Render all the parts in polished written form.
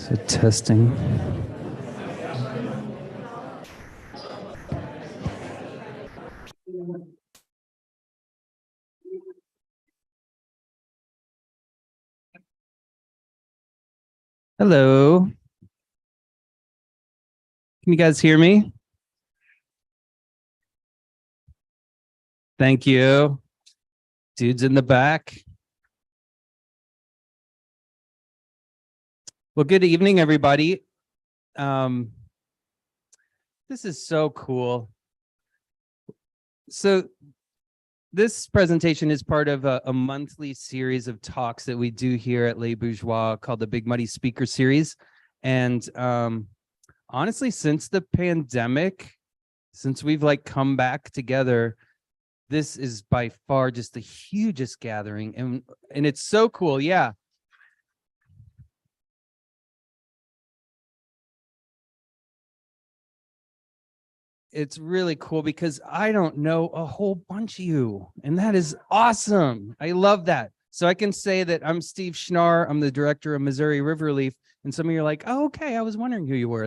So testing. Hello. Can you guys hear me? Thank you. Dudes in the back. Well, good evening, everybody. This is so cool. So this presentation is part of a monthly series of talks that we do here at Les Bourgeois called the Big Muddy Speaker Series. And honestly, since the pandemic, since we've come back together, this is by far just the hugest gathering. And it's so cool. Yeah. It's really cool because I don't know a whole bunch of you, and that is awesome. I love that. So I can say that I'm Steve Schnarr. I'm the director of Missouri River Relief. And some of you are like, oh, okay, I was wondering who you were.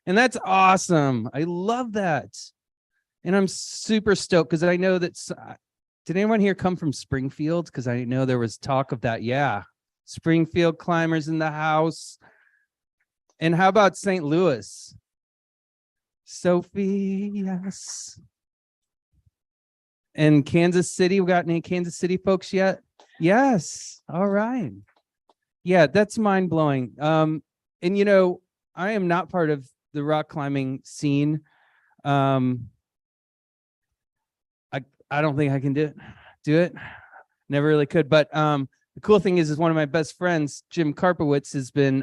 And that's awesome. I love that. And I'm super stoked because I know that. Did anyone here come from Springfield? Because I know there was talk of that. Yeah. Springfield climbers in the house. And how about St. Louis? Sophie, yes. And Kansas City, we got any Kansas City folks yet? Yes. All right. Yeah, that's mind blowing. And you know, I am not part of the rock climbing scene. I don't think I can do it. Never really could. But the cool thing is one of my best friends, Jim Karpowicz, has been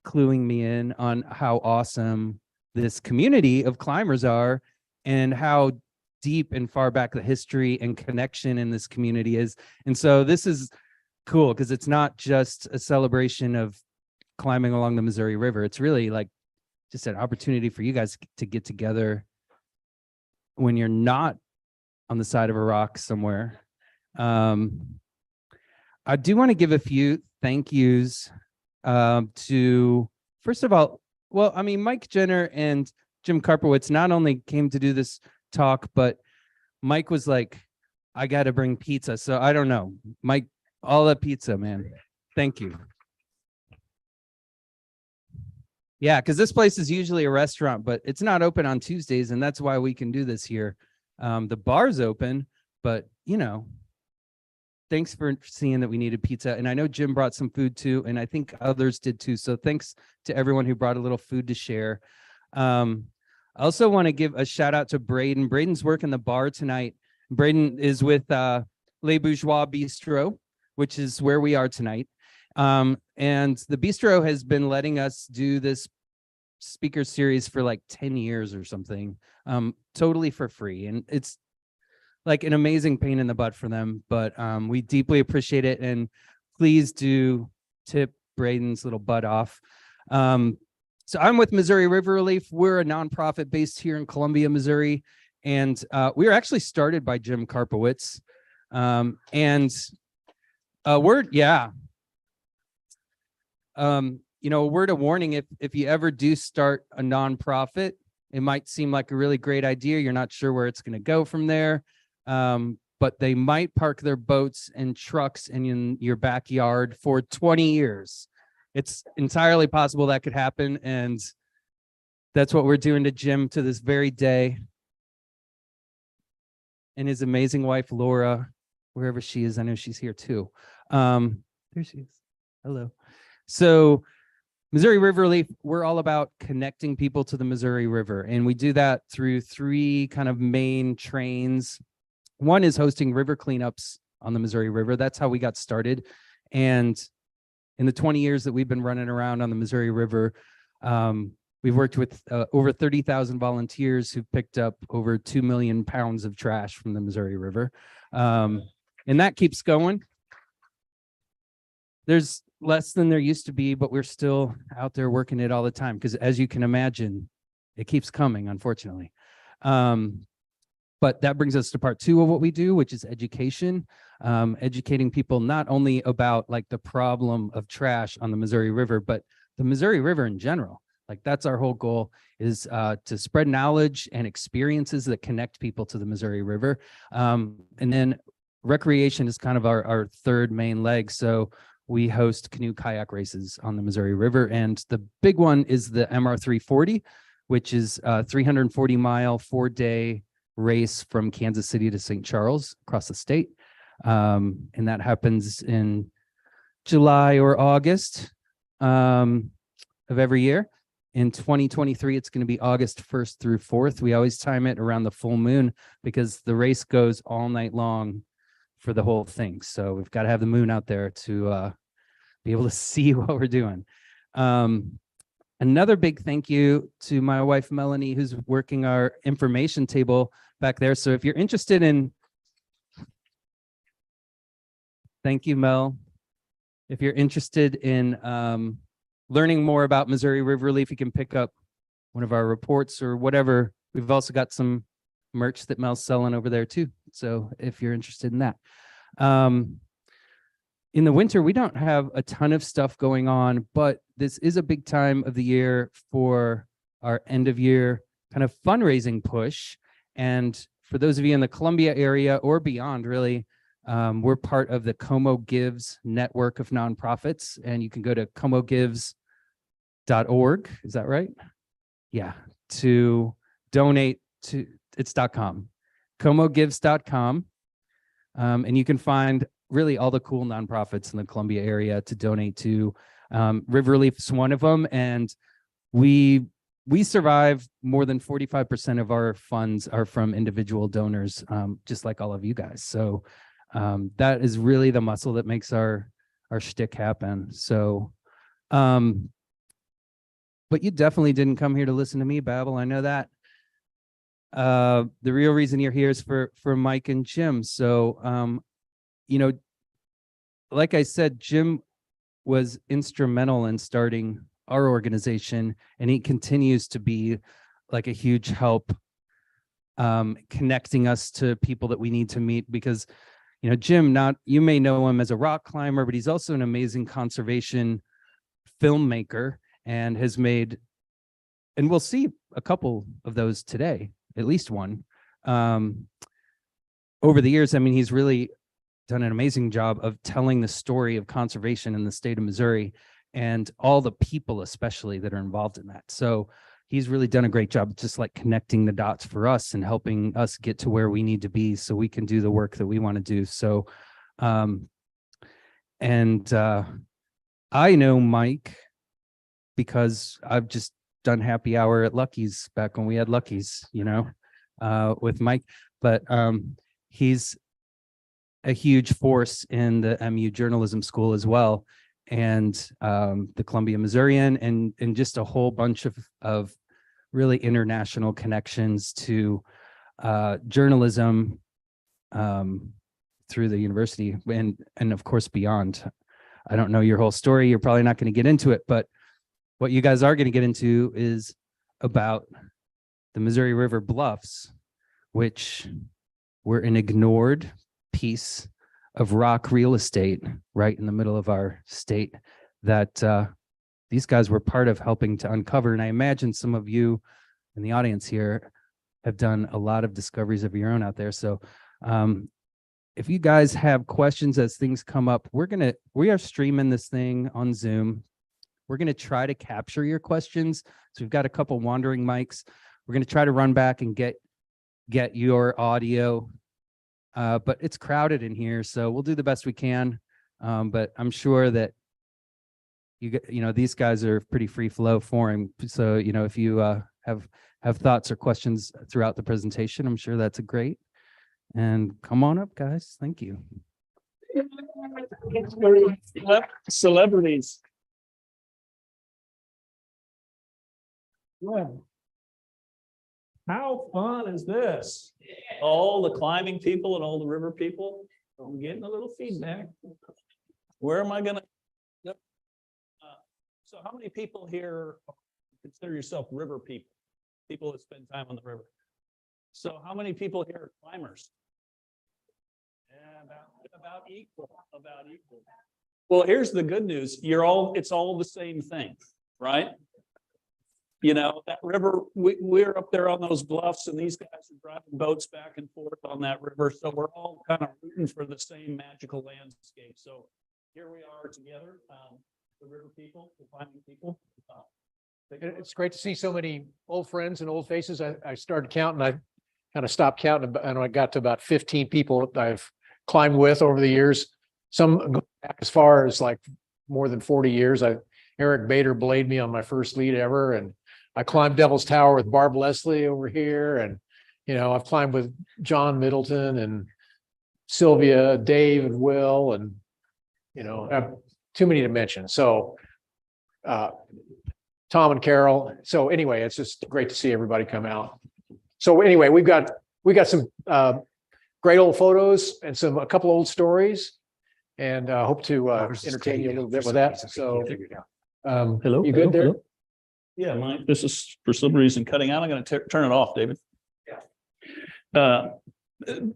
cluing me in on how awesome this community of climbers are and how deep and far back the history and connection in this community is. And so this is cool because it's not just a celebration of climbing along the Missouri River. It's really just an opportunity for you guys to get together when you're not on the side of a rock somewhere. I do want to give a few thank yous to, first of all, well, I mean, Mike Jenner and Jim Karpowicz not only came to do this talk, but Mike was like, I got to bring pizza. So I don't know, Mike, all the pizza, man. Thank you. Yeah, because this place is usually a restaurant, but it's not open on Tuesdays, and that's why we can do this here. The bar's open, but thanks for seeing that we needed pizza. And I know Jim brought some food too, and I think others did too. So thanks to everyone who brought a little food to share. I also want to give a shout out to Braden. Braden's working the bar tonight. Braden is with Les Bourgeois Bistro, which is where we are tonight. And the bistro has been letting us do this speaker series for 10 years or something, totally for free. And it's an amazing pain in the butt for them, but we deeply appreciate it. And please do tip Braden's little butt off. So I'm with Missouri River Relief. We're a nonprofit based here in Columbia, Missouri. And we were actually started by Jim Karpowicz. And a word, yeah. A word of warning, if you ever do start a nonprofit, it might seem like a really great idea. You're not sure where it's going to go from there. But they might park their boats and trucks in your backyard for 20 years. It's entirely possible that could happen. And that's what we're doing to Jim to this very day. And his amazing wife, Laura, wherever she is, I know she's here too. There she is. Hello. So Missouri River Relief, we're all about connecting people to the Missouri River. And we do that through three kind of main trains. One is hosting river cleanups on the Missouri River. That's how we got started. And in the 20 years that we've been running around on the Missouri River, we've worked with over 30,000 volunteers who've picked up over 2 million pounds of trash from the Missouri River. And that keeps going. There's less than there used to be, but we're still out there working it all the time because, as you can imagine, it keeps coming, unfortunately. But that brings us to part 2 of what we do, which is education, educating people not only about like the problem of trash on the Missouri River, but the Missouri River in general. Like that's our whole goal, is to spread knowledge and experiences that connect people to the Missouri River. And then recreation is kind of our third main leg. So we host canoe kayak races on the Missouri River. And the big one is the MR 340, which is a 340-mile, 4-day race from Kansas City to St. Charles across the state. And that happens in July or August of every year. In 2023, it's going to be August 1st through 4th. We always time it around the full moon because the race goes all night long for the whole thing. So we've got to have the moon out there to be able to see what we're doing. Another big thank you to my wife, Melanie, who's working our information table back there. So if you're interested in, thank you, Mel. If you're interested in learning more about Missouri River Relief, you can pick up one of our reports or whatever. We've also got some merch that Mel's selling over there too. So if you're interested in that. In the winter, we don't have a ton of stuff going on, but this is a big time of the year for our end of year kind of fundraising push. And for those of you in the Columbia area or beyond, really, we're part of the Como Gives network of nonprofits, and you can go to comogives.org. Is that right? Yeah, to donate to, it's .com, comogives.com. And you can find really all the cool nonprofits in the Columbia area to donate to. River Relief is one of them, and we survive. More than 45% of our funds are from individual donors, just like all of you guys. So that is really the muscle that makes our shtick happen. So, but you definitely didn't come here to listen to me babble. I know that. The real reason you're here is for Mike and Jim. So, you know, like I said, Jim was instrumental in starting our organization, and he continues to be like a huge help, connecting us to people that we need to meet. Because, you know, Jim, you may know him as a rock climber, but he's also an amazing conservation filmmaker and has made, and we'll see a couple of those today, at least one. Over the years, I mean, he's really done an amazing job of telling the story of conservation in the state of Missouri and all the people especially that are involved in that. So he's really done a great job just like connecting the dots for us and helping us get to where we need to be so we can do the work that we want to do. So I know Mike because I've just done happy hour at Lucky's back when we had Lucky's, you know, with Mike. But he's a huge force in the MU journalism school as well, and the Columbia Missourian, and just a whole bunch of really international connections to journalism through the university and of course beyond. I don't know your whole story. You're probably not going to get into it, but what you guys are going to get into is about the Missouri River Bluffs, which were an ignored piece of rock real estate right in the middle of our state that these guys were part of helping to uncover. And I imagine some of you in the audience here have done a lot of discoveries of your own out there. So if you guys have questions as things come up, we are streaming this thing on Zoom. We're going to try to capture your questions. So we've got a couple wandering mics. We're going to try to run back and get your audio. But it's crowded in here, so we'll do the best we can. But I'm sure that you know these guys are pretty free flow for him. So you know if you have thoughts or questions throughout the presentation, I'm sure that's great. And come on up, guys. Thank you. Celebrities. Yeah. How fun is this? All the climbing people and all the river people. I'm getting a little feedback. Where am I gonna? So how many people here consider yourself river people? People that spend time on the river. So how many people here are climbers? Yeah, about equal, about equal. Well, here's the good news. It's all the same thing, right? You know, that river, we're up there on those bluffs and these guys are driving boats back and forth on that river. So we're all kind of rooting for the same magical landscape. So here we are together, the river people, the climbing people. It's great to see so many old friends and old faces. I started counting. I kind of stopped counting and I got to about 15 people I've climbed with over the years. Some go back as far as like more than 40 years. Eric Bader belayed me on my first lead ever. And I climbed Devil's Tower with Barb Leslie over here. And, you know, I've climbed with John Middleton and Sylvia, Dave and Will, and, you know, too many to mention. So, Tom and Carol. So anyway, it's just great to see everybody come out. So anyway, we got some great old photos and a couple old stories, and hope to entertain you a little bit with that. So, Hello, you good there? Hello? Yeah, Mike, this is for some reason cutting out. I'm going to turn it off, David. Yeah.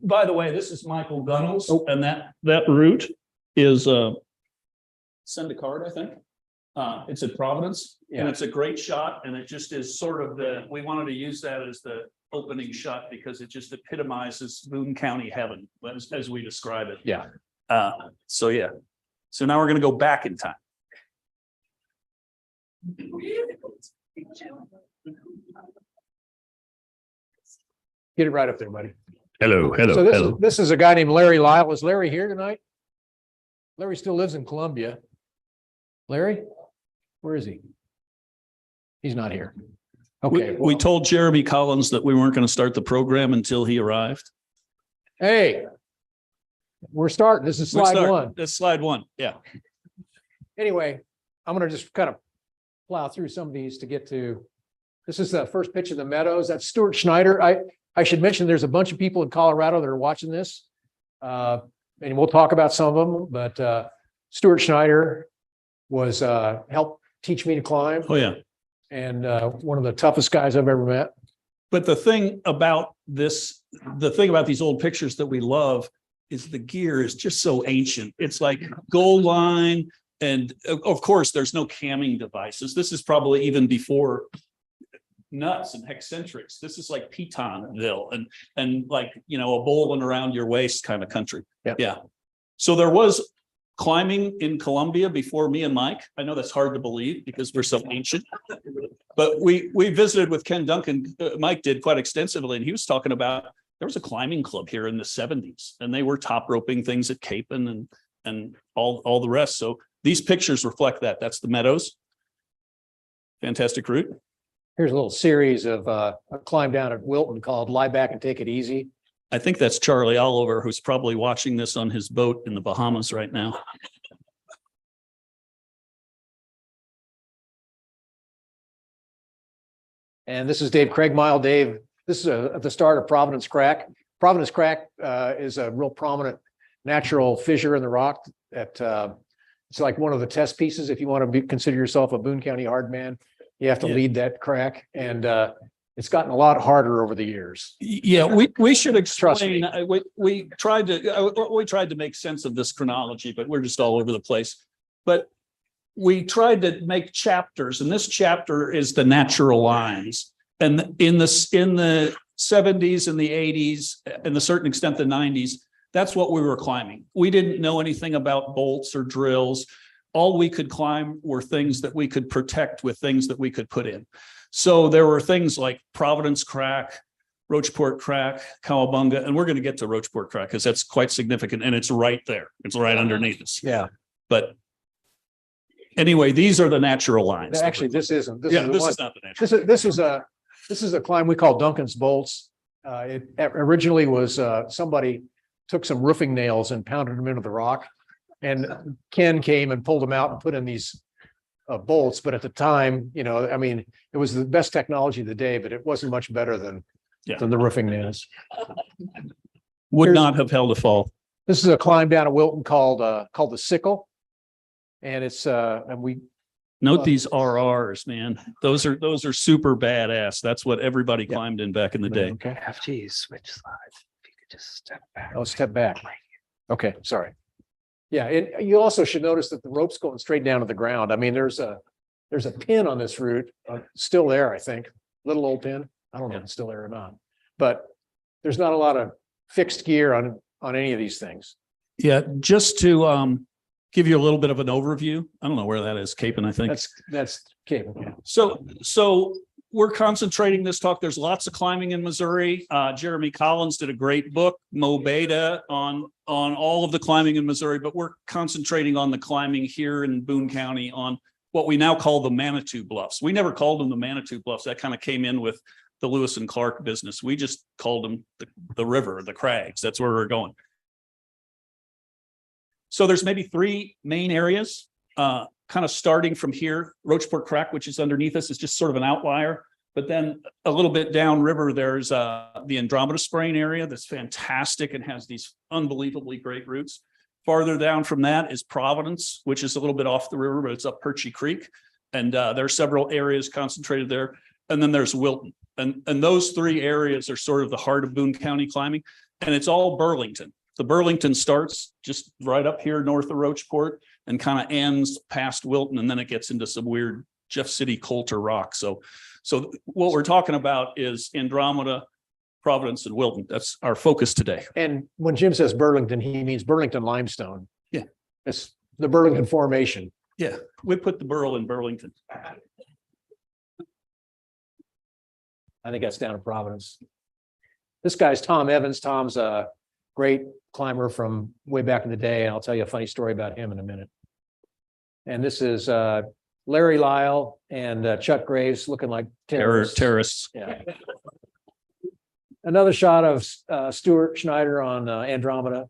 By the way, this is Michael Gunnels, and that route is send a card, I think. It's at Providence, and it's a great shot, and it just is sort of we wanted to use that as the opening shot because it just epitomizes Boone County heaven as we describe it. Yeah. So now we're going to go back in time. Get it right up there, buddy. Hello. So this is a guy named Larry Lyle. Is Larry here tonight? Larry still lives in Columbia. Larry, where is he? He's not here. Okay. We told Jeremy Collins that we weren't going to start the program until he arrived. Hey, we're starting. This is slide one. That's slide one. Yeah. Anyway, I'm going to just kind of plow through some of these to get to. This is the first pitch of the Meadows. That's Stuart Schneider. I should mention there's a bunch of people in Colorado that are watching this, and we'll talk about some of them. But Stuart Schneider was helped teach me to climb. Oh yeah. And one of the toughest guys I've ever met. But the thing about these old pictures that we love is the gear is just so ancient. It's like gold line. And of course, there's no camming devices. This is probably even before nuts and hexcentrics. This is like Pitonville and like, you know, a bowling around your waist kind of country. Yeah. So there was climbing in Columbia before me and Mike. I know that's hard to believe because we're so ancient, but we visited with Ken Duncan. Mike did quite extensively, and he was talking about there was a climbing club here in the 70s, and they were top roping things at Capon and all the rest. So these pictures reflect that. That's the Meadows. Fantastic route. Here's a little series of a climb down at Wilton called Lie Back and Take It Easy. I think that's Charlie Oliver, who's probably watching this on his boat in the Bahamas right now. And this is Dave Craigmile. Dave, this is at the start of Providence Crack. Providence Crack is a real prominent natural fissure in the rock that it's like one of the test pieces. If you want to consider yourself a Boone County hard man, you have to lead that crack. And it's gotten a lot harder over the years. Yeah, we should explain. We tried to make sense of this chronology, but we're just all over the place. But we tried to make chapters, and this chapter is the natural lines. And in the 70s and the 80s, and to a certain extent the 90s, that's what we were climbing. We didn't know anything about bolts or drills. All we could climb were things that we could protect with things that we could put in. So there were things like Providence Crack, Rocheport Crack, Cowabunga, and we're going to get to Rocheport Crack because that's quite significant, and it's right there. It's right underneath us. Yeah. But anyway, these are the natural lines. Actually, this isn't. This is not the natural. This is a climb we call Duncan's Bolts. It originally was somebody took some roofing nails and pounded them into the rock, and Ken came and pulled them out and put in these bolts. But at the time, you know, I mean, it was the best technology of the day, but it wasn't much better than the roofing nails. Would not have held a fall. This is a climb down at Wilton called the Sickle, and it's and we Note these RRs, man. Those are super badass. That's what everybody climbed in back in the day. Okay. Geez, switch slides. If you could just step back. Oh, step back. Okay, sorry. Yeah, and you also should notice that the rope's going straight down to the ground. I mean, there's a pin on this route, still there, I think. Little old pin. I don't know if it's still there or not. But there's not a lot of fixed gear on any of these things. Yeah, just to give you a little bit of an overview. I don't know where that is, Capon, I think. That's cable. Yeah. So we're concentrating this talk. There's lots of climbing in Missouri. Jeremy Collins did a great book, Mo Beta, on all of the climbing in Missouri, but we're concentrating on the climbing here in Boone County on what we now call the Manitou Bluffs. We never called them the Manitou Bluffs. That kind of came in with the Lewis and Clark business. We just called them the river, the crags. That's where we're going. So there's maybe three main areas, kind of starting from here. Rocheport Crack, which is underneath us, is just sort of an outlier. But then a little bit downriver, there's the Andromeda Spraying area that's fantastic and has these unbelievably great routes. Farther down from that is Providence, which is a little bit off the river, but it's up Perchy Creek. And there are several areas concentrated there. And then there's Wilton. And those three areas are sort of the heart of Boone County climbing. And it's all Burlington. The Burlington starts just right up here north of Rocheport and kind of ends past Wilton. And then it gets into some weird Jeff City Coulter rock. So what we're talking about is Andromeda, Providence, and Wilton. That's our focus today. And when Jim says Burlington, he means Burlington limestone. Yeah. It's the Burlington formation. Yeah, we put the Burl in Burlington. I think that's down in Providence. This guy's Tom Evans. Tom's a great climber from way back in the day. And I'll tell you a funny story about him in a minute. And this is Larry Lyle and Chuck Graves looking like Terrorists. Yeah. Another shot of Stuart Schneider on Andromeda.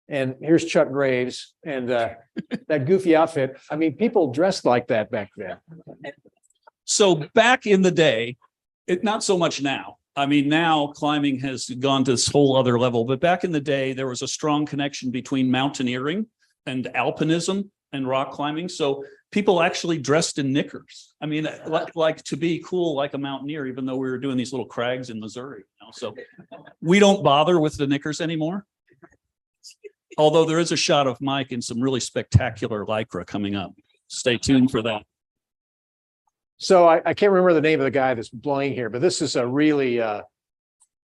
And here's Chuck Graves and that goofy outfit. I mean, people dressed like that back then. So back in the day, not so much now. I mean, now climbing has gone to this whole other level, but back in the day, there was a strong connection between mountaineering and alpinism and rock climbing. So people actually dressed in knickers. I mean, like to be cool like a mountaineer, even though we were doing these little crags in Missouri. You know? So we don't bother with the knickers anymore. Although there is a shot of Mike in some really spectacular Lycra coming up. Stay tuned for that. So I can't remember the name of the guy that's playing here, but this is a really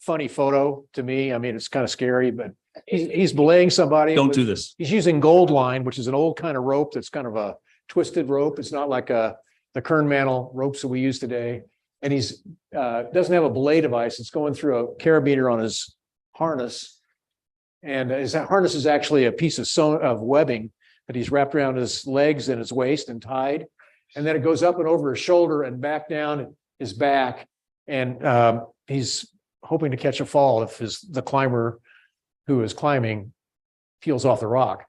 funny photo to me. I mean, it's kind of scary, but he's belaying somebody. Don't do this. He's using gold line, which is an old kind of rope that's kind of a twisted rope. It's not like the Kern Mantle ropes that we use today. And he's doesn't have a belay device. It's going through a carabiner on his harness. And his harness is actually a piece of webbing that he's wrapped around his legs and his waist and tied. And then it goes up and over his shoulder and back down his back. And he's hoping to catch a fall if the climber who is climbing peels off the rock.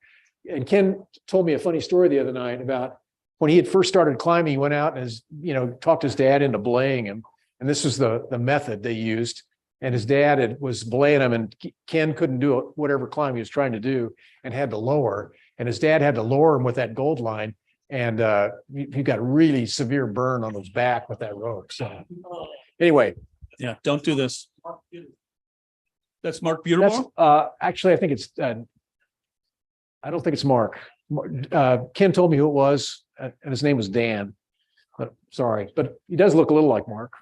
And Ken told me a funny story the other night about when he had first started climbing, he went out and talked his dad into belaying him. And this was the method they used. And his dad was belaying him, and Ken couldn't do whatever climb he was trying to do and had to lower. And his dad had to lower him with that gold line. And he got a really severe burn on his back with that rope. So anyway. Yeah, don't do this. That's Mark Beautiful? Actually, I think it's, I don't think it's Mark. Ken told me who it was, and his name was Dan. But sorry, but he does look a little like Mark.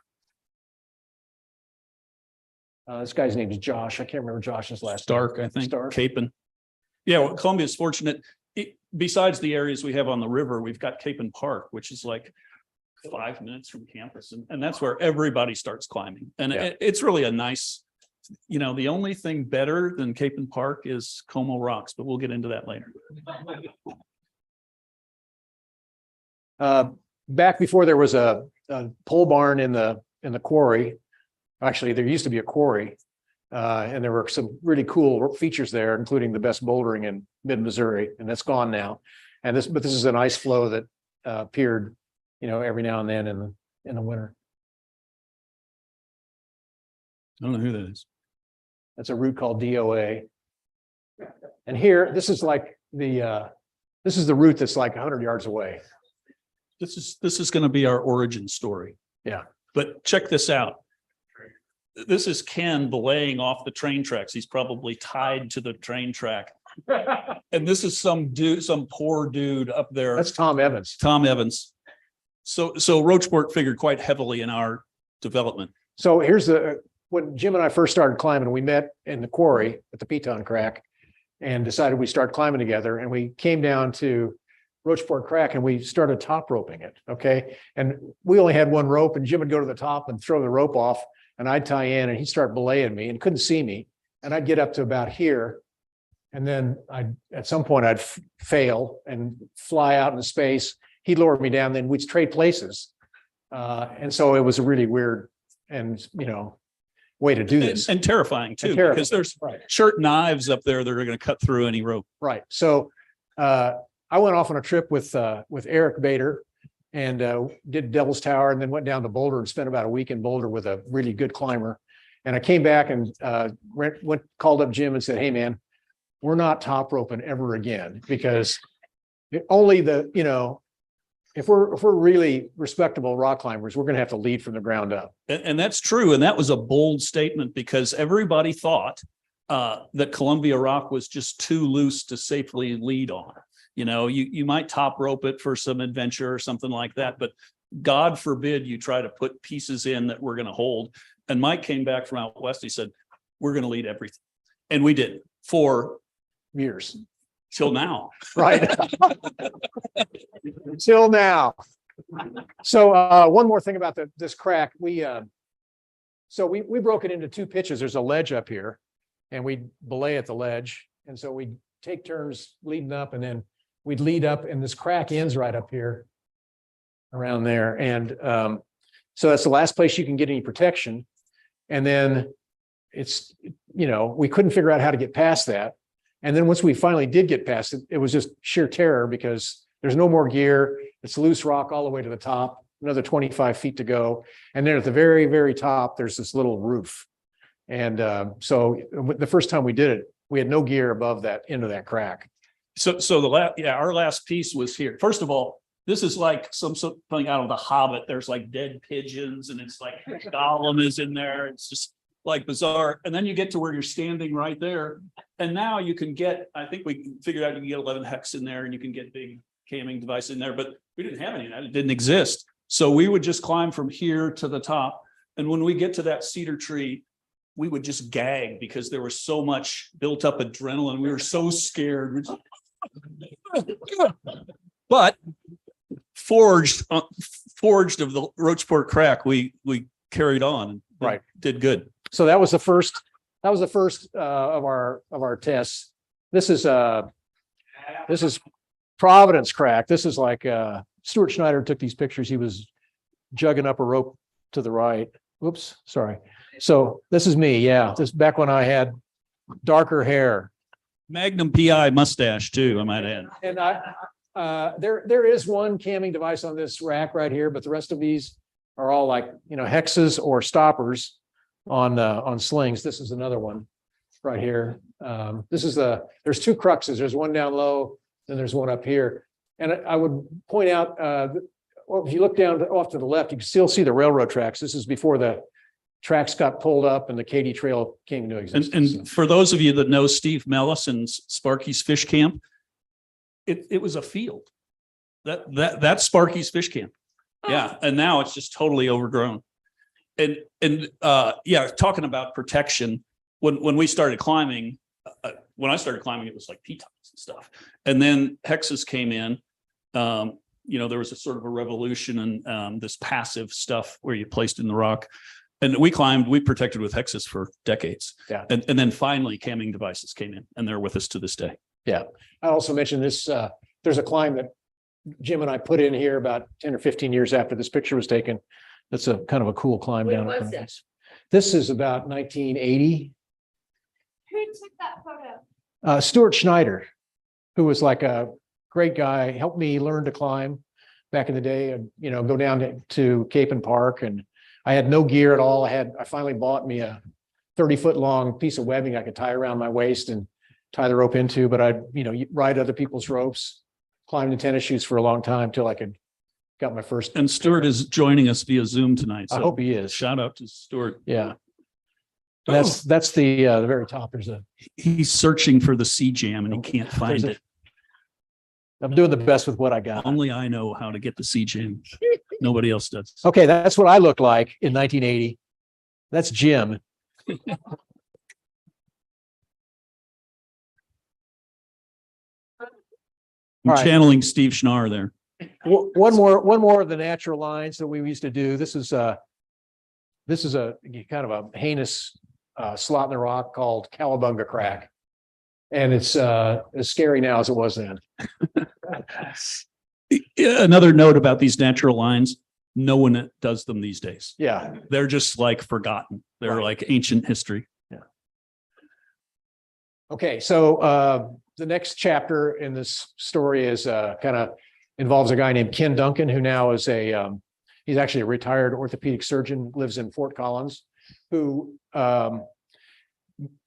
This guy's name is Josh. I can't remember Josh's last Stark, name. I think. Stark. Capon. Yeah, well, Columbia is fortunate. Besides the areas we have on the river, we've got Capon Park, which is like 5 minutes from campus. And that's where everybody starts climbing. And it's really a nice, the only thing better than Capon Park is Como Rocks, but we'll get into that later. Back before there was a pole barn in the quarry. Actually, there used to be a quarry, and there were some really cool features there, including the best bouldering in mid-Missouri, and that's gone now. But this is an ice flow that appeared, every now and then in the winter. I don't know who that is. That's a route called DOA. And here, this is the route that's like 100 yards away. This is going to be our origin story. Yeah. But check this out. This is Ken belaying off the train tracks. He's probably tied to the train track. And this is some poor dude up there. That's Tom Evans. Tom Evans. So Roachport figured quite heavily in our development. So here's when Jim and I first started climbing, we met in the quarry at the Piton Crack and decided we start climbing together. And we came down to Roachport Crack and we started top roping it. Okay. And we only had one rope and Jim would go to the top and throw the rope off and I'd tie in and he'd start belaying me and couldn't see me. And I'd get up to about here. And then at some point I'd fail and fly out into space. He'd lower me down, then we'd trade places. And so it was a really weird and, way to do this. And terrifying too, because there's sharp knives up there that are going to cut through any rope. Right. So I went off on a trip with Eric Bader and did Devil's Tower and then went down to Boulder and spent about a week in Boulder with a really good climber. And I came back and called up Jim and said, hey, man, we're not top roping ever again because only if we're really respectable rock climbers, we're going to have to lead from the ground up. And that's true. And that was a bold statement because everybody thought that Columbia Rock was just too loose to safely lead on. You might top rope it for some adventure or something like that, but God forbid you try to put pieces in that we're going to hold. And Mike came back from out west. He said, we're going to lead everything. And we did for years. Till now. Right. Till now. So one more thing about this crack. We broke it into two pitches. There's a ledge up here and we'd belay at the ledge. And so we'd take turns leading up and then we'd lead up and this crack ends right up here around there. And so that's the last place you can get any protection. And then we couldn't figure out how to get past that. And then once we finally did get past it, it was just sheer terror because there's no more gear. It's loose rock all the way to the top, another 25 feet to go. And then at the very, very top, there's this little roof. And so the first time we did it, we had no gear above that end of that crack. So our last piece was here. First of all, this is like something out of The Hobbit. There's like dead pigeons and it's like Gollum is in there. It's just like bizarre. And then you get to where you're standing right there. And now you can get, I think we figured out you can get 11 hex in there and you can get big camming device in there, but we didn't have any of that. It didn't exist. So we would just climb from here to the top. And when we get to that cedar tree, we would just gag because there was so much built up adrenaline. We were so scared. But forged of the Roachport Crack, we carried on and did good. So that was the first of our tests. This is Providence Crack. This is like Stuart Schneider took these pictures. He was jugging up a rope to the right. Oops, sorry. So this is me. Yeah. This back when I had darker hair. Magnum PI mustache too, I might add. And there is one camming device on this rack right here, but the rest of these are all like, hexes or stoppers on slings. This is another one right here. There's two cruxes. There's one down low, then there's one up here. And I would point out, if you look down off to the left, you can still see the railroad tracks. This is before the tracks got pulled up and the Katy Trail came into existence. And for those of you that know Steve Mellis and Sparky's Fish Camp, it was a field. That's Sparky's Fish Camp. Yeah. And now it's just totally overgrown. And talking about protection, when we started climbing, when I started climbing, it was like pitons and stuff. And then hexes came in. There was a sort of a revolution in this passive stuff where you placed in the rock. And we protected with hexes for decades. Yeah. And then finally camming devices came in and they're with us to this day. Yeah. I also mentioned this, there's a climb that Jim and I put in here about 10 or 15 years after this picture was taken. That's a kind of a cool climb down. When was that? This is about 1980. Who took that photo? Stuart Schneider, who was like a great guy, helped me learn to climb back in the day and, go down to Cape and Park. And I had no gear at all. I finally bought me a 30-foot long piece of webbing I could tie around my waist and tie the rope into, but I'd, ride other people's ropes, climb in tennis shoes for a long time till I could got my first. And Stuart is joining us via Zoom tonight. I So hope he is. shout out to Stuart. Yeah. That's the very top. There's He's searching for the C jam and he can't find it. I'm doing the best with what I got. Only I know how to get the C jam. Nobody else does. Okay, that's what I looked like in 1980. That's Jim. I'm All right. channeling Steve Schnarr there. One more of the natural lines that we used to do. This is a kind of a heinous slot in the rock called Cowabunga Crack. And it's as scary now as it was then. Another note about these natural lines, no one does them these days. Yeah. They're just like forgotten. They're Right. like ancient history. Okay, so the next chapter in this story is kind of involves a guy named Ken Duncan, who now is he's actually a retired orthopedic surgeon, lives in Fort Collins, who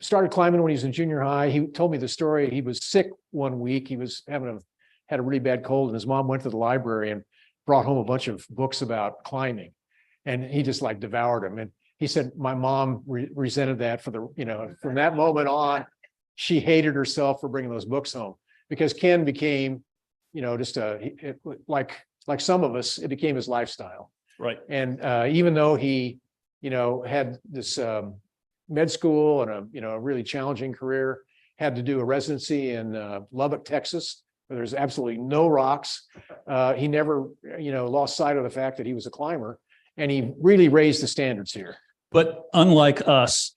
started climbing when he was in junior high. He told me the story. He was sick one week. He was had a really bad cold, and his mom went to the library and brought home a bunch of books about climbing, and he just like devoured them. And he said, my mom resented that from that moment on, she hated herself for bringing those books home, because Ken became, just like some of us, it became his lifestyle. Right. And even though he, had this med school and a really challenging career, had to do a residency in Lubbock, Texas, where there's absolutely no rocks. He never, lost sight of the fact that he was a climber, and he really raised the standards here. But unlike us,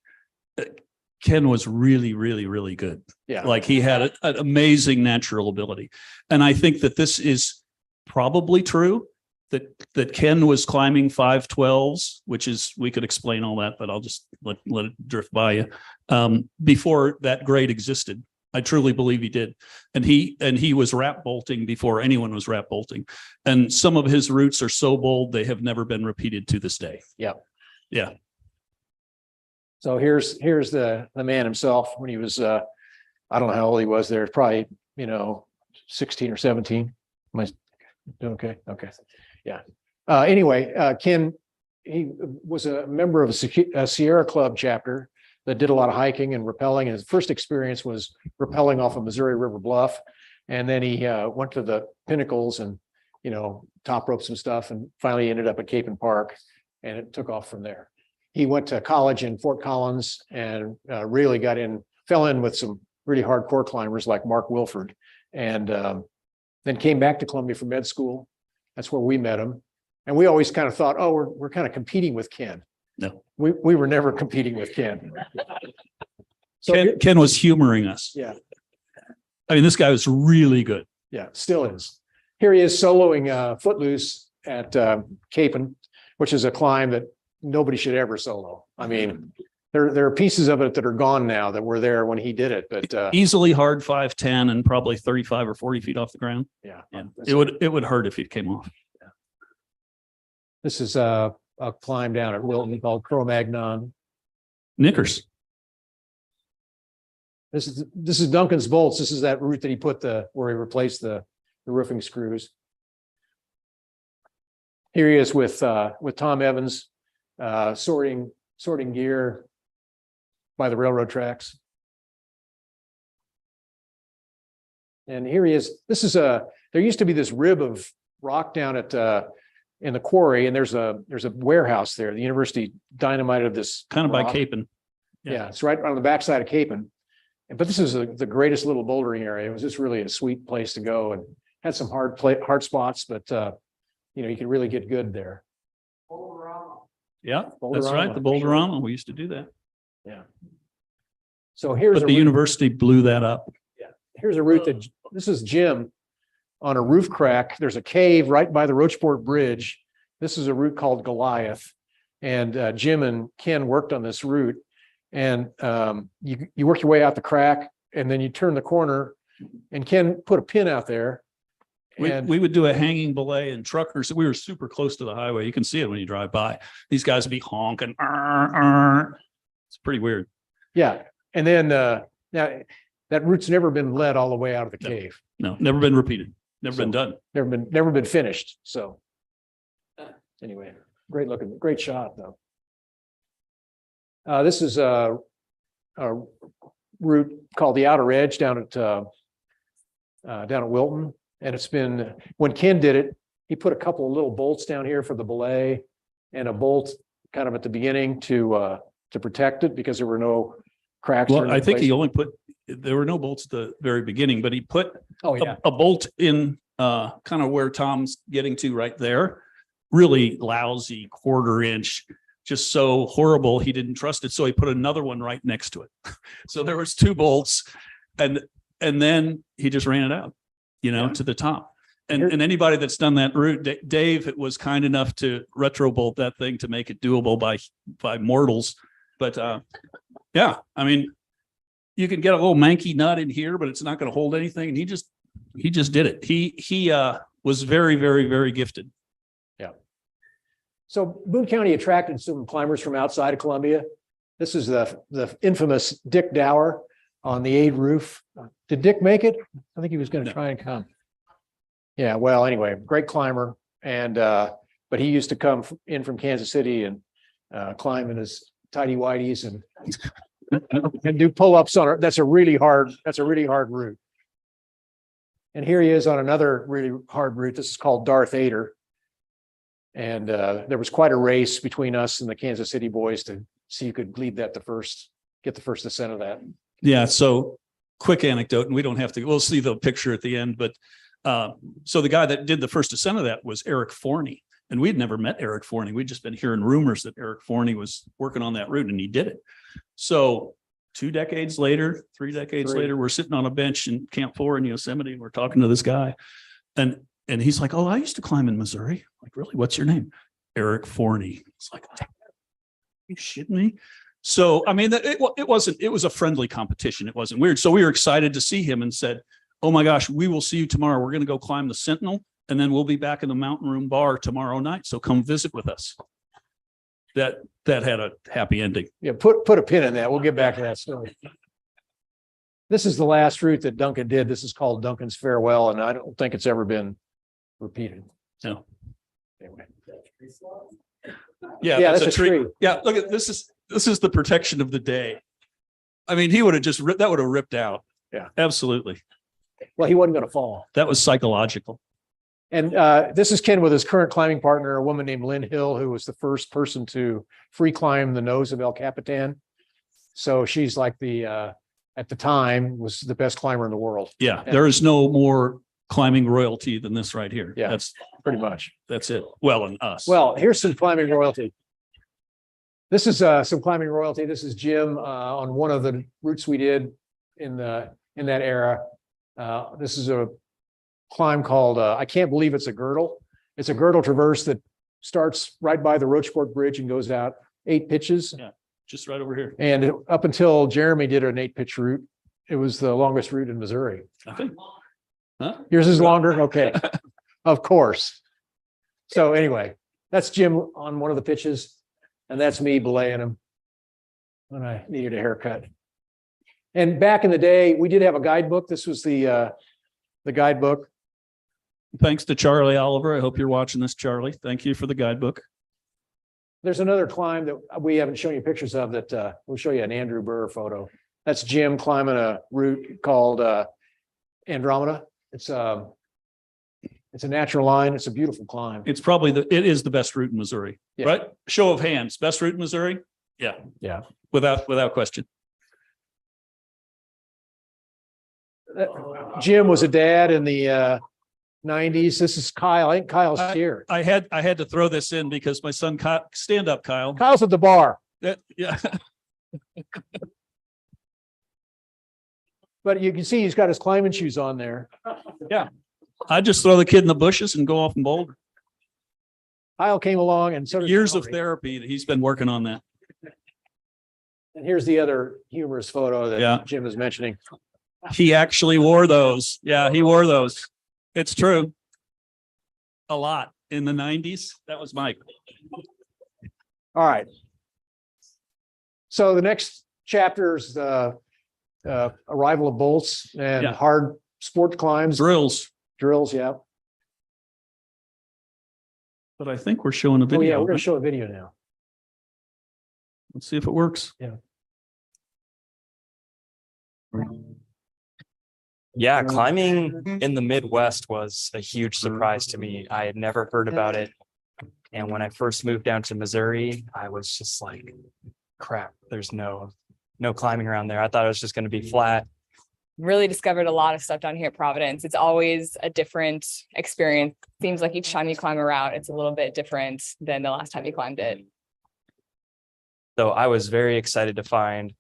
Ken was really, really, really good. Yeah. Like he had an amazing natural ability. And I think that this is probably true, that Ken was climbing 512s, which is, we could explain all that, but I'll just let it drift by you. Before that grade existed. I truly believe he did. And he was wrap bolting before anyone was wrap bolting. And some of his routes are so bold, they have never been repeated to this day. Yeah. Yeah. So here's the man himself when he was, I don't know how old he was there, probably, 16 or 17. Am I doing okay? Okay. Yeah. Anyway, Ken, he was a member of a Sierra Club chapter that did a lot of hiking and rappelling. And his first experience was rappelling off a Missouri River bluff. And then he went to the pinnacles and, top roped some stuff, and finally ended up at Cape and Park, and it took off from there. He went to college in Fort Collins and really fell in with some really hardcore climbers like Mark Wilford, and then came back to Columbia for med school. That's where we met him. And we always kind of thought, oh, we're kind of competing with Ken. No, we were never competing with Ken. So Ken was humoring us. Yeah. I mean, this guy was really good. Yeah, still is. Here he is soloing Footloose at Capon, which is a climb that nobody should ever solo. I mean, there are pieces of it that are gone now that were there when he did it, but Easily hard 510 and probably 35 or 40 feet off the ground. yeah. Yeah. It would hurt if it came off. This is a climb down at Wilton called Cro-Magnon. Knickers. This is Duncan's bolts. This is that route that he put where he replaced the roofing screws. Here he is with Tom Evans, sorting gear by the railroad tracks. And here he is. There used to be this rib of rock down in the quarry, and there's a warehouse there. The university dynamited this Kind of by rock. Capon. Yeah, it's right on the backside of Capon. But this is the greatest little bouldering area. It was just really a sweet place to go, and had some hard spots, but you can really get good there. Yeah, that's Boulderama, right. The for sure. Boulderama. We used to do that. Yeah. So here's But the university blew that up. here's a route that this is Jim on a roof crack. There's a cave right by the Rocheport Bridge. This is a route called Goliath, and Jim and Ken worked on this route. And you work your way out the crack, and then you turn the corner, and Ken put a pin out there. And We would do a hanging belay, and truckers, we were super close to the highway. You can see it when you drive by. These guys would be honking. It's pretty weird. yeah, and then now that route's never been led all the way out of the cave. No, never been repeated. Never been done. Never been finished. So Anyway, great looking, great shot though. This is a route called the Outer Edge down at Wilton. And it's been, when Ken did it, he put a couple of little bolts down here for the belay and a bolt kind of at the beginning to protect it because there were no cracks. Well, I think he only put, there were no bolts at the very beginning, but he put a bolt in kind of where Tom's getting to right there. Really lousy 1/4 inch, just so horrible. He didn't trust it. So he put another one right next to it. So there was 2 bolts and then he just ran it out, to the top. And anybody that's done that route, Dave was kind enough to retro bolt that thing to make it doable by mortals. But yeah, I mean, you can get a little manky nut in here, but it's not going to hold anything. And he just did it. He was very, very, very gifted. Yeah. So Boone County attracted some climbers from outside of Columbia. This is the infamous Dick Dower on the Aid roof. Did Dick make it? I think he was going to try and come. Yeah. Well, anyway, great climber. And, but he used to come in from Kansas City and climb in his tidy whities and do pull-ups on it. That's a really hard route. And here he is on another really hard route. This is called Darth Ader. And there was quite a race between us and the Kansas City boys to see who could lead that get the first ascent of that. Yeah. So quick anecdote, and we don't have to, we'll see the picture at the end, but so the guy that did the first ascent of that was Eric Forney. And we'd never met Eric Forney. We'd just been hearing rumors that Eric Forney was working on that route, and he did it. So 2 decades later, 3 decades later, we're sitting on a bench in Camp 4 in Yosemite. We're talking to this guy, and he's like, "Oh, I used to climb in Missouri." I'm like, really? What's your name? Eric Forney. It's like, you shitting me? So, I mean, it was a friendly competition. It wasn't weird. So we were excited to see him and said, "Oh my gosh, we will see you tomorrow. We're going to go climb the Sentinel. And then we'll be back in the Mountain Room Bar tomorrow night. So come visit with us." That had a happy ending. Yeah, put a pin in that. We'll get back to that story. This is the last route that Duncan did. This is called Duncan's Farewell, and I don't think it's ever been repeated. No. Anyway. Yeah, that's a tree. Yeah, look at this is the protection of the day. I mean, he would have that would have ripped out. Yeah, absolutely. Well, he wasn't going to fall. That was psychological. And this is Ken with his current climbing partner, a woman named Lynn Hill, who was the first person to free climb the nose of El Capitan. So she's like at the time, was the best climber in the world. Yeah, there is no more climbing royalty than this right here. Yeah, that's pretty much. That's it. Well, and us. Well, here's some climbing royalty. This is some climbing royalty. This is Jim on one of the routes we did in that era. This is a climb called I can't believe it's a girdle. It's a girdle traverse that starts right by the Rocheport Bridge and goes out 8 pitches. Yeah, just right over here. And up until Jeremy did an 8-pitch route, it was the longest route in Missouri. I think. Huh? Yours is longer? Okay. Of course. So anyway, that's Jim on one of the pitches, and that's me belaying him when I needed a haircut. And back in the day, we did have a guidebook. This was the guidebook. Thanks to Charlie Oliver. I hope you're watching this, Charlie. Thank you for the guidebook. There's another climb that we haven't shown you pictures of that we'll show you an Andrew Burr photo. That's Jim climbing a route called Andromeda. It's a natural line. It's a beautiful climb. It's probably it is the best route in Missouri, yeah. Right? Show of hands. Best route in Missouri? Yeah. Yeah. Without question. Jim was a dad in the 90s. This is Kyle. I think Kyle's here. I had to throw this in because my son, stand up, Kyle. Kyle's at the bar. Yeah. But you can see he's got his climbing shoes on there. Yeah. I just throw the kid in the bushes and go off and boulder. Kyle came along and so did years of therapy that he's been working on that. And here's the other humorous photo that Jim was mentioning. He actually wore those. Yeah, he wore those. It's true. A lot in the 90s. That was Mike. All right. So the next chapter is the arrival of bolts and hard sport climbs. Drills. Yeah. but I think we're showing a Oh, yeah, video. we're gonna right? show a video now. Let's see if it works. Yeah, climbing in the Midwest was a huge surprise to me. I had never heard about it. And when I first moved down to Missouri, I was just like, crap, there's no climbing around there. I thought it was just going to be flat. Really discovered a lot of stuff down here at Providence. It's always a different experience. Seems like each time you climb a route, it's a little bit different than the last time you climbed it. So I was very excited to find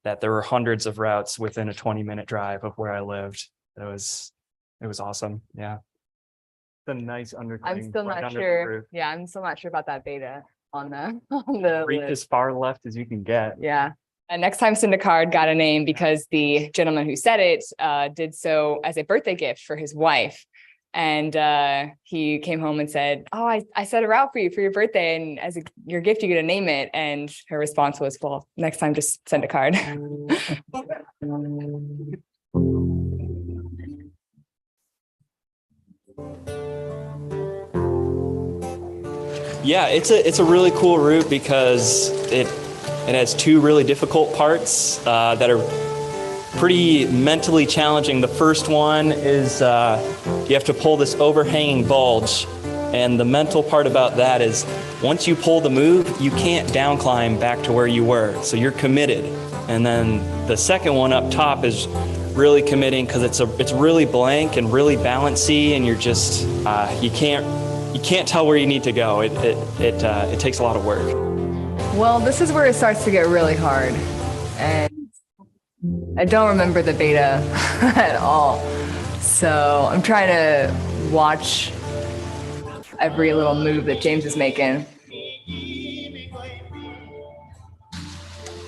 that there were hundreds of routes within a 20-minute drive of where I lived. It was awesome. Yeah. The nice undercutting. I'm still right not under the sure. roof. Yeah, I'm still not sure about that beta on the Reach list. as far left as you can get. Yeah. And next time Syndicard got a name because the gentleman who said it did so as a birthday gift for his wife. And he came home and said, oh, I set a route for you for your birthday. And as your gift, you get to name it. And her response was, well, next time just send a card. Yeah, it's a really cool route because it has two really difficult parts that are pretty mentally challenging. The first one is you have to pull this overhanging bulge, and the mental part about that is once you pull the move, you can't down climb back to where you were, so you're committed. And then the second one up top is really committing because it's really blank and really balancy, and you're just you can't tell where you need to go. It takes a lot of work. Well, this is where it starts to get really hard. And I don't remember the beta at all. So I'm trying to watch every little move that James is making.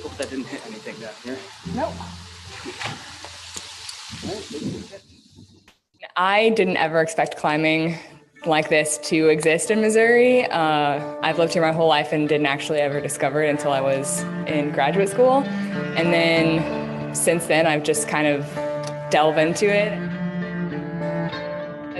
Hope that didn't hit anything down here. Nope. I didn't ever expect climbing like this to exist in Missouri. I've lived here my whole life and didn't actually ever discover it until I was in graduate school. And then since then, I've just kind of delved into it.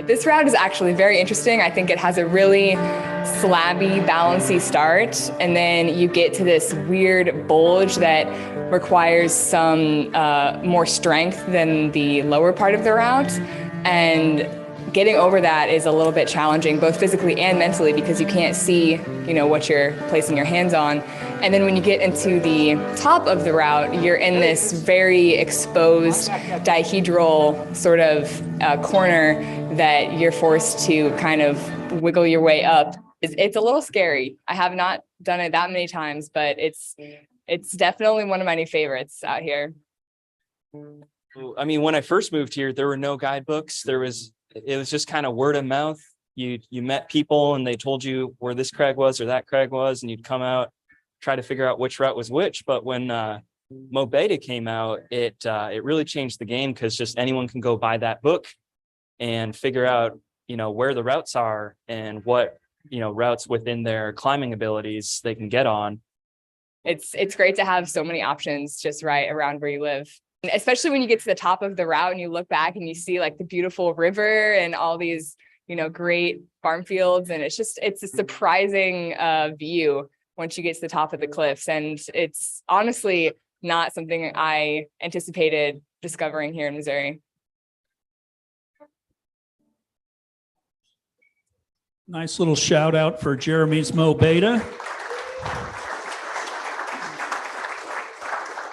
This route is actually very interesting. I think it has a really slabby, balancy start, and then you get to this weird bulge that requires some more strength than the lower part of the route. And getting over that is a little bit challenging, both physically and mentally, because you can't see, what you're placing your hands on. And then when you get into the top of the route, you're in this very exposed dihedral sort of corner that you're forced to kind of wiggle your way up. It's a little scary. I have not done it that many times, but it's definitely one of my new favorites out here. I mean, when I first moved here, there were no guidebooks. It was just kind of word of mouth. You met people and they told you where this crag was or that crag was, and you'd come out, try to figure out which route was which. But when Mo Beta came out, it really changed the game, because just anyone can go buy that book and figure out, where the routes are and what, routes within their climbing abilities they can get on. It's great to have so many options just right around where you live. Especially when you get to the top of the route and you look back and you see like the beautiful river and all these, great farm fields. And it's a surprising view once you get to the top of the cliffs. And it's honestly not something I anticipated discovering here in Missouri. Nice little shout out for Jeremy's Mo Beta,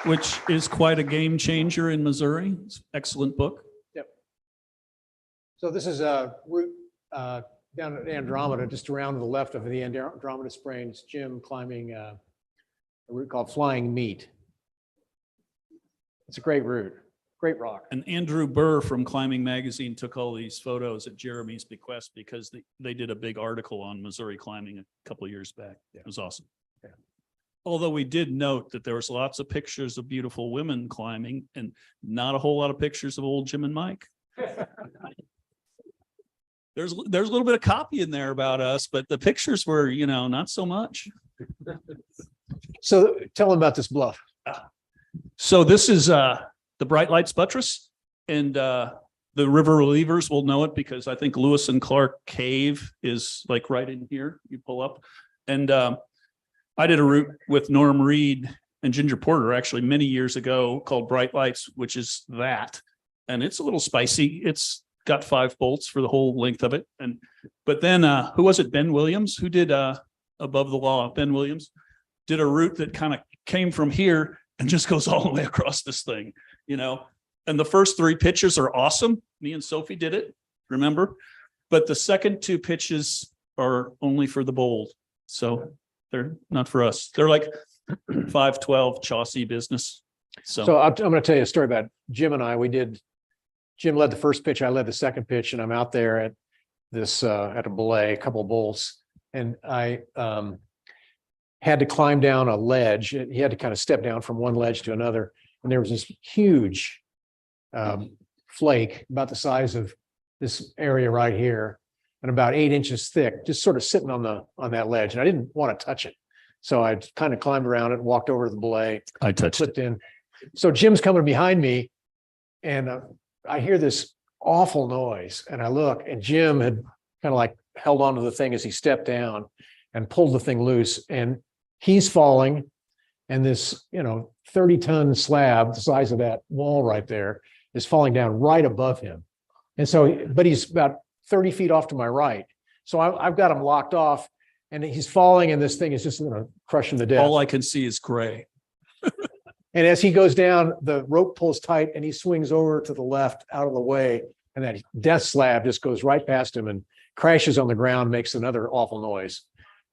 which is quite a game changer in Missouri. It's an excellent book. Yep. So this is a route down at Andromeda, just around to the left of the Andromeda Springs. Jim climbing a route called Flying Meat. It's a great route, great rock. And Andrew Burr from Climbing Magazine took all these photos at Jeremy's bequest because they did a big article on Missouri climbing a couple of years back. It was awesome. Yeah. Although We did note that there was lots of pictures of beautiful women climbing and not a whole lot of pictures of old Jim and Mike. There's a little bit of copy in there about us, but the pictures were, not so much. So tell them about this bluff. So this is the Bright Lights Buttress, and the river relievers will know it because I think Lewis and Clark Cave is like right in here. You pull up. And I did a route with Norm Reed and Ginger Porter actually many years ago called Bright Lights, which is that. And it's a little spicy. It's got 5 bolts for the whole length of it. But then who was it? Ben Williams, who did Above the Law. Ben Williams did a route that kind of came from here and just goes all the way across this thing, you know. And the first 3 pitches are awesome. Me and Sophie did it, remember? But the second 2 pitches are only for the bold. So they're not for us. They're like 512 Chauncey business. So I'm going to tell you a story about Jim and I. Jim led the first pitch. I led the second pitch, and I'm out there at this, at a belay, a couple of bolts. And I had to climb down a ledge. He had to kind of step down from one ledge to another. And there was this huge flake about the size of this area right here and about 8 inches thick, just sort of sitting on that ledge. And I didn't want to touch it. So I kind of climbed around it and walked over to the belay. I touched it in. So Jim's coming behind me and I hear this awful noise and I look and Jim had kind of like held onto the thing as he stepped down and pulled the thing loose and he's falling. And this, 30-ton slab, the size of that wall right there, is falling down right above him. And so, but he's about 30 feet off to my right. So I've got him locked off and he's falling and this thing is just going to crush him to death. All I can see is gray. And as he goes down, the rope pulls tight and he swings over to the left out of the way. And that death slab just goes right past him and crashes on the ground, makes another awful noise.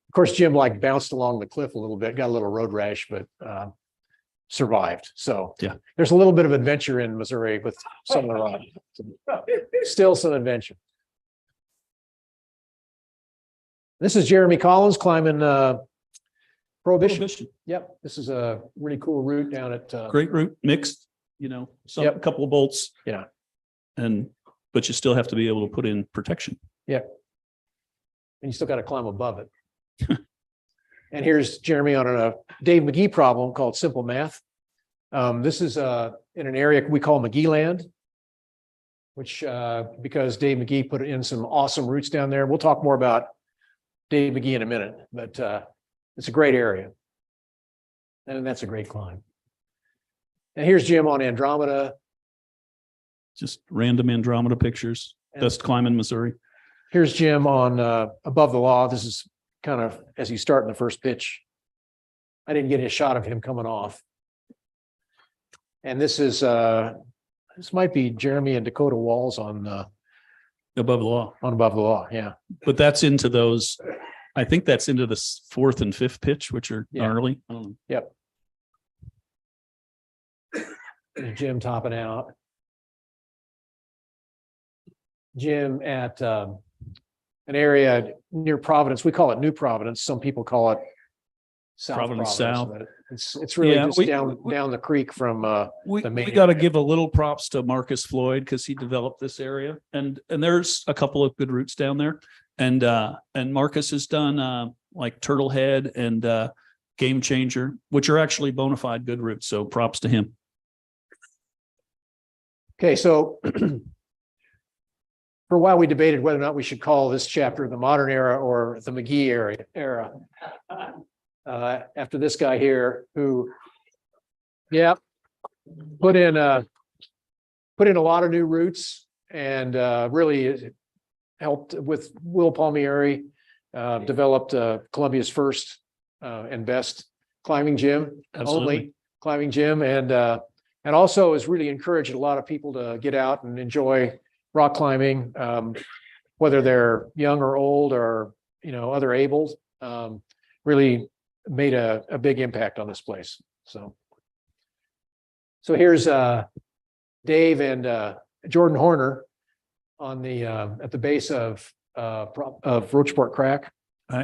Of course, Jim bounced along the cliff a little bit, got a little road rash, but survived. So yeah, there's a little bit of adventure in Missouri with some of the rock. Still some adventure. This is Jeremy Collins climbing Prohibition. Yep. This is a really cool route down at great route, mixed, a couple of bolts. Yeah. But you still have to be able to put in protection. Yeah. And you still got to climb above it. And here's Jeremy on a Dave McGee problem called Simple Math. This is in an area we call McGee Land, which because Dave McGee put in some awesome routes down there. We'll talk more about Dave McGee in a minute, but it's a great area. And that's a great climb. And here's Jim on Andromeda. Just random Andromeda pictures. Best climb in Missouri. Here's Jim on Above the Law. This is kind of as he's starting the first pitch. I didn't get a shot of him coming off. And this is this might be Jeremy and Dakota Walls on Above the Law. On Above the Law, yeah. But that's into those. I think that's into the 4th and 5th pitch, which are gnarly. Yep. And Jim topping out. Jim at an area near Providence. We call it New Providence. Some people call it South Providence. South. It's really just down the creek from the main. We got to give a little props to Marcus Floyd because he developed this area, and there's a couple of good routes down there, and Marcus has done like Turtlehead and Game Changer, which are actually bona fide good routes. So props to him. Okay, so for a while we debated whether or not we should call this chapter the modern era or the McGee era. After this guy here who, put in a lot of new routes and really helped with Will Palmieri, developed Columbia's first and best climbing gym, only climbing gym, and also has really encouraged a lot of people to get out and enjoy rock climbing, whether they're young or old or other able. Really made a big impact on this place. So here's Dave and Jordan Horner on the at the base of Rocheport Crack.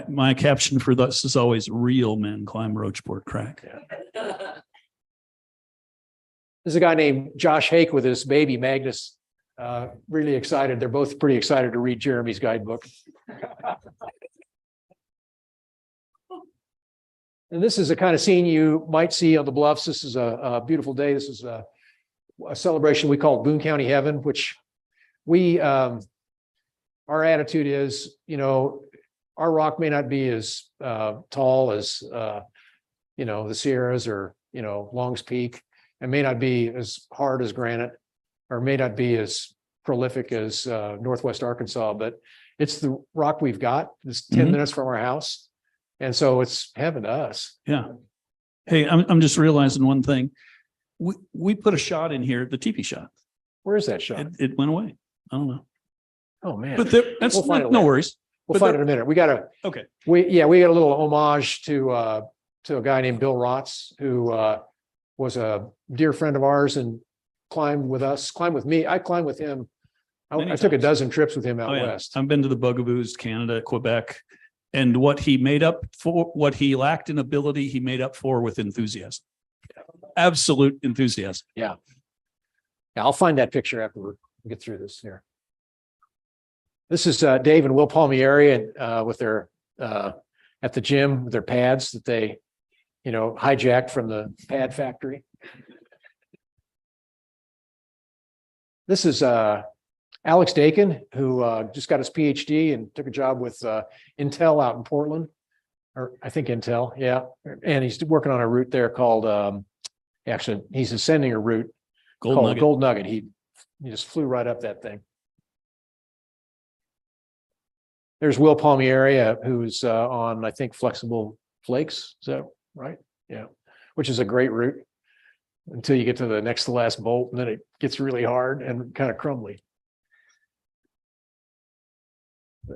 My caption for this is always "Real men climb Rocheport Crack." Yeah. There's a guy named Josh Hake with his baby Magnus. Really excited. They're both pretty excited to read Jeremy's guidebook. And this is the kind of scene you might see on the Bluffs. This is a beautiful day. This is a celebration we call Boone County Heaven, which we, our attitude is, our rock may not be as tall as, the Sierras or, Long's Peak, and may not be as hard as granite, or may not be as prolific as Northwest Arkansas, but it's the rock we've got. It's 10 Mhm. minutes from our house. And so it's heaven to us. Yeah. Hey, I'm just realizing one thing. We put a shot in here, the teepee shot. Where's that shot? It went away. I don't know. Oh, man. But that's We'll find it no later. worries. We'll but find it there- in a minute. We got Okay. we got a little homage to a guy named Bill Rotz, who was a dear friend of ours and climbed with me. I climbed with him. Many I took a times. dozen trips with him out Oh, yeah. west. I've been to the Bugaboos, Canada, Quebec, and what he lacked in ability, he made up for with enthusiasm. Absolute enthusiasm. Yeah, I'll find that picture after we get through this here. This is Dave and Will Palmieri and with their at the gym with their pads that they, hijacked from the pad factory. This is Alex Dakin, who just got his PhD and took a job with Intel out in Portland, or I think Intel, yeah. And he's working on a route there called, actually, he's ascending a route called Gold Nugget. He just flew right up that thing. There's Will Palmieri, who's on, I think, Flexible Flakes. Is that right? Yeah, which is a great route until you get to the next to last bolt, and then it gets really hard and kind of crumbly.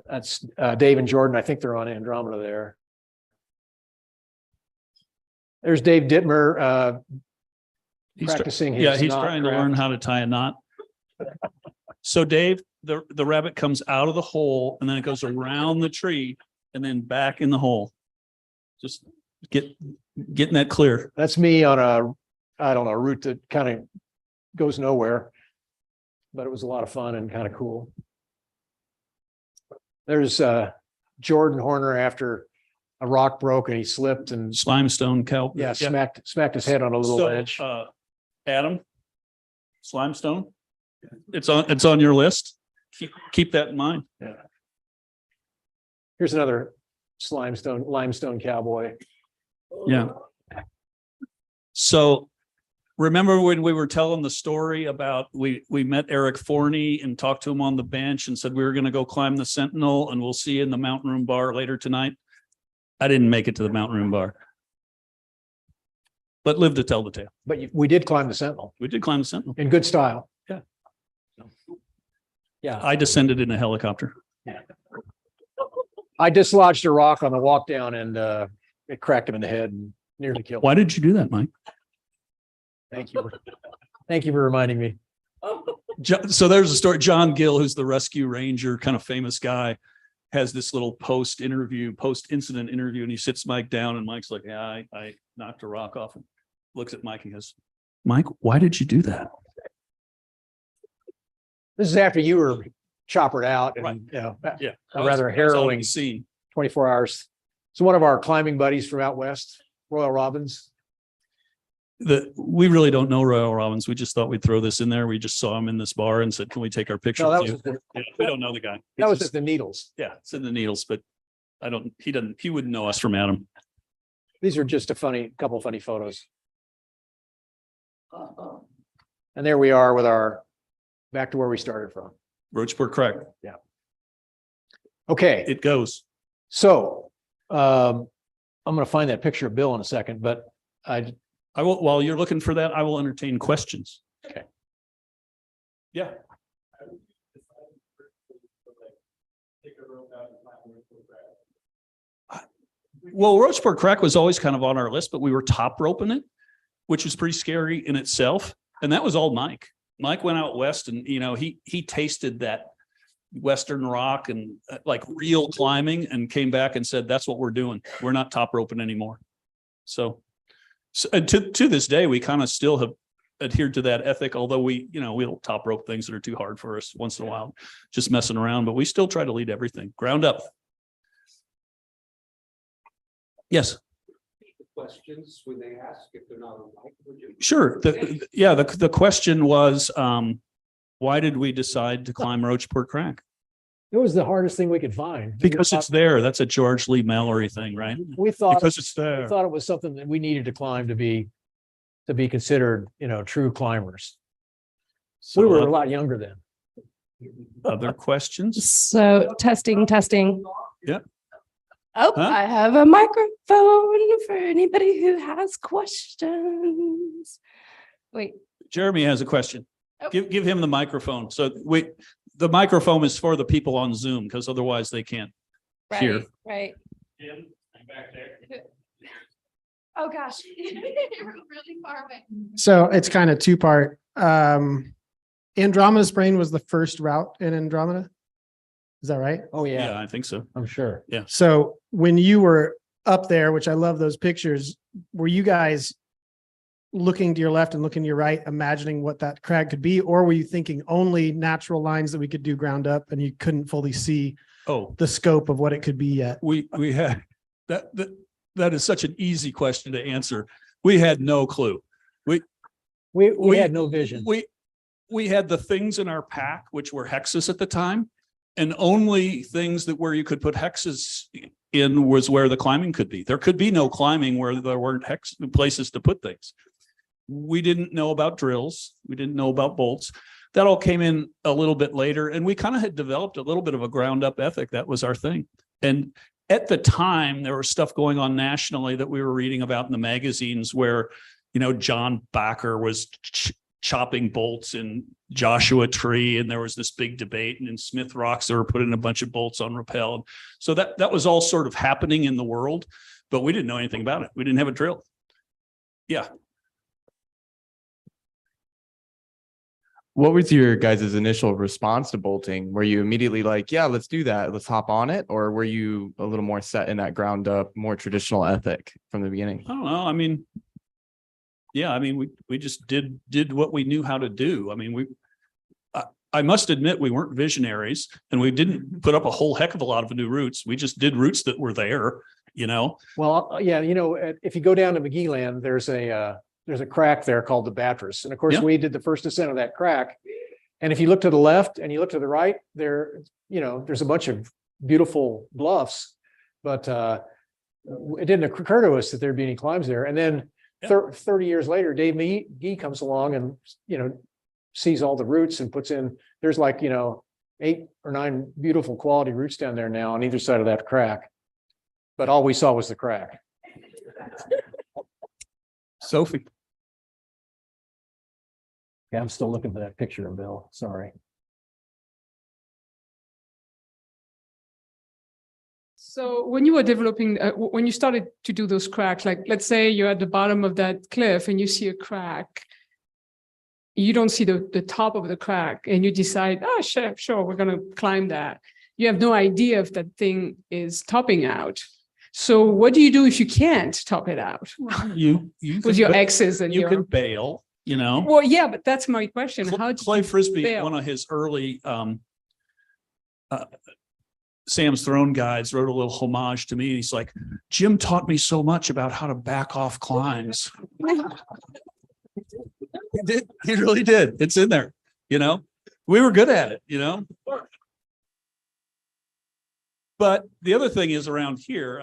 That's Dave and Jordan. I think they're on Andromeda there. There's Dave Dittmer practicing his He's knot trying to craft. learn how to tie a knot. So Dave, the rabbit comes out of the hole and then it goes around the tree and then back in the hole. Just getting that clear. That's me on a route that kind of goes nowhere, but it was a lot of fun and kind of cool. There's Jordan Horner after a rock broke and he slipped and Limestone cow. smacked his head on a little So, ledge. Adam, limestone. It's on your list. Keep that in mind. Yeah. Here's another limestone cowboy. Yeah. So remember when we were telling the story about we met Eric Forney and talked to him on the bench and said we were going to go climb the Sentinel and we'll see you in the Mountain Room Bar later tonight. I didn't make it to the Mountain Room Bar, but lived to tell the tale. But we did climb the Sentinel We did climb the Sentinel. in good style. Yeah. Yeah. I descended in a helicopter. I dislodged a rock on the walk down and it cracked him in the head and nearly killed him. Why did you do that, Mike? Thank you. Thank you for reminding me. So there's a story. John Gill, who's the rescue ranger, kind of famous guy, has this little post-incident interview, and he sits Mike down, and Mike's like, "Yeah, I knocked a rock off," and looks at Mike and goes, "Mike, why did you do that?" This is after you were choppered out Right. and, Yeah, a rather harrowing scene. 24 hours. So one of our climbing buddies from out west, Royal Robbins. We really don't know Royal Robbins. We just thought we'd throw this in there. We just saw him in this bar and said, "Can we take our picture No, that with was, you?" Yeah, we don't know the guy. that was He's at the Needles. yeah, it's in the Needles, but he wouldn't know us from Adam. These are just couple funny photos. And there we are with back to where we started from. Roachport Crack. Okay, It goes. so I'm going to find that picture of Bill in a second, but I will, while you're looking for that, I will entertain questions. Okay. Yeah. Well, Roachport Crack was always kind of on our list, but we were top roping it, which was pretty scary in itself. And that was all Mike. Mike went out west and, he tasted that Western rock and like real climbing and came back and said, "That's what we're doing. We're not top roping anymore." So and to this day, we kind of still have adhered to that ethic, although we'll top rope things that are too hard for us once in a while, just messing around, but we still try to lead everything ground up. Yes. Questions when they ask if they're not on mic, would you? Sure. The question was, Why did we decide to climb Roachport Crack? It was the hardest thing we could find. Because it's there. That's a George Lee Mallory thing, right? We thought, Because it's we there. thought it was something that we needed to climb to be considered, true climbers. We were a lot younger then. Other questions? So testing. Yeah. Oh, Huh? I have a microphone for anybody who has questions. Wait, Jeremy has a question. Oh. Give him the microphone. So the microphone is for the people on Zoom because otherwise they can't hear. right. Jim, I'm back there. Oh, gosh. You're really far away. So it's kind of two-part. Andromeda Spring was the first route in Andromeda. Is that right? Oh, Yeah, yeah, I think so. I'm sure. So when you were up there, which I love those pictures, were you guys looking to your left and looking to your right, imagining what that crag could be? Or were you thinking only natural lines that we could do ground up and you couldn't fully see Oh, the scope of what it could be yet? we had that is such an easy question to answer. We had no clue. We had no vision. We had the things in our pack, which were hexes at the time, and only things that where you could put hexes in was where the climbing could be. There could be no climbing where there weren't hex places to put things. We didn't know about drills. We didn't know about bolts. That all came in a little bit later, and we kind of had developed a little bit of a ground up ethic. That was our thing. And at the time, there was stuff going on nationally that we were reading about in the magazines where, John Backer was chopping bolts in Joshua Tree, and there was this big debate, and in Smith Rocks they were putting a bunch of bolts on rappel. So that was all sort of happening in the world, but we didn't know anything about it. We didn't have a drill. Yeah. What was your guys' initial response to bolting? Were you immediately like, yeah, let's do that, let's hop on it? Or were you a little more set in that ground up, more traditional ethic from the beginning? I don't know. We just did what we knew how to do. I must admit we weren't visionaries, and we didn't put up a whole heck of a lot of new routes. We just did routes that were there, Well, yeah, if you go down to McGee Land, there's a crack there called the Batters. And of course, Yeah. we did the first ascent of that crack. And if you look to the left and you look to the right, there's a bunch of beautiful bluffs, but it didn't occur to us that there'd be any climbs there. And then 30 years later, Dave McGee comes along and, sees all the routes and puts in, there's 8 or 9 beautiful quality routes down there now on either side of that crack. But all we saw was the crack. Sophie. Yeah, I'm still looking for that picture of Bill. Sorry. So when you were developing, when you started to do those cracks, like let's say you're at the bottom of that cliff and you see a crack, you don't see the top of the crack and you decide, oh, sure, we're going to climb that. You have no idea if that thing is topping out. So what do you do if you can't top it out? You With your exes and you can bail, Well, yeah, but that's my question. How do Clay you Frisbee, bail? one of his early Sam's Throne guides, wrote a little homage to me. He's like, Jim taught me so much about how to back off climbs. He did. He really did. It's in there. We were good at it. But the other thing is around here.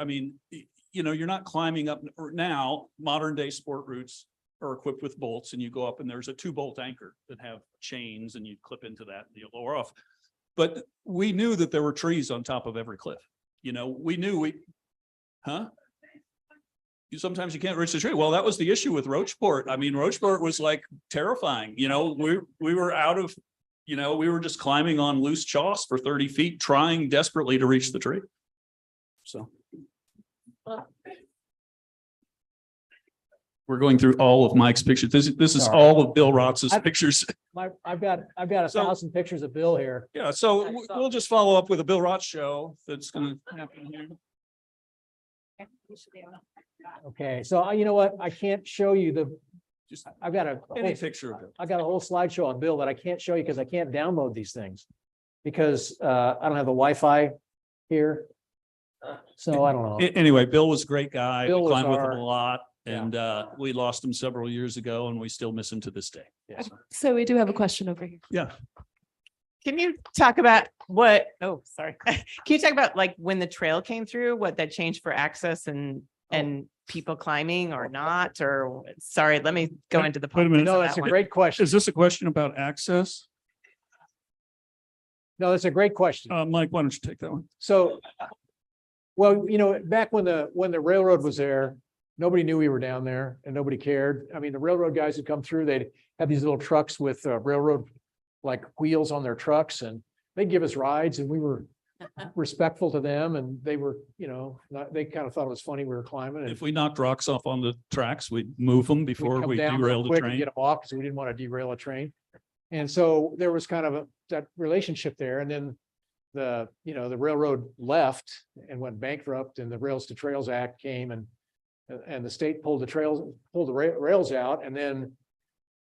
You're not climbing up now. Modern day sport routes are equipped with bolts, and you go up, and there's a 2-bolt anchor that have chains, and you clip into that and you lower off. But we knew that there were trees on top of every cliff. We knew sometimes you can't reach the tree. Well, that was the issue with Roachport. Roachport was like terrifying. We were out of, we were just climbing on loose chalks for 30 feet, trying desperately to reach the tree. So we're going through all of Mike's pictures. This is Sorry. all of Bill Rotz's pictures. I've got 1,000 pictures of Bill here. Yeah, so we'll just follow up with a Bill Rotz show that's going to happen here. Okay, so you know what? I can't show you I've got Any picture of it. I got a whole slideshow on Bill that I can't show you because I can't download these things because I don't have the Wi-Fi here. So I don't know. Anyway, Bill was a great guy. Bill We was climbed with our- him a lot. And we lost him several years ago and we still miss him to this day. Yes. So we do have a question over here. Yeah. Can you talk about what, oh, sorry. Can you talk about like when the trail came through, what that changed for access and people climbing or not, or sorry, let me go into the. Wait a minute. No, that's a great question. Is this a question about access? No, that's a great question. Mike, why don't you take that one? So, well, you know, back when the railroad was there, nobody knew we were down there and nobody cared. I mean, the railroad guys would come through, they'd have these little trucks with railroad like wheels on their trucks, and they'd give us rides, and we were respectful to them, and they were, you know, they kind of thought it was funny we were climbing. And If we knocked rocks off on the tracks, we'd move them we'd before come we down real derailed the quick and train. Get them off because we didn't want to derail a train. And so there was kind of that relationship there. And then the railroad left and went bankrupt, and the Rails to Trails Act came, and the state pulled the rails out, and then,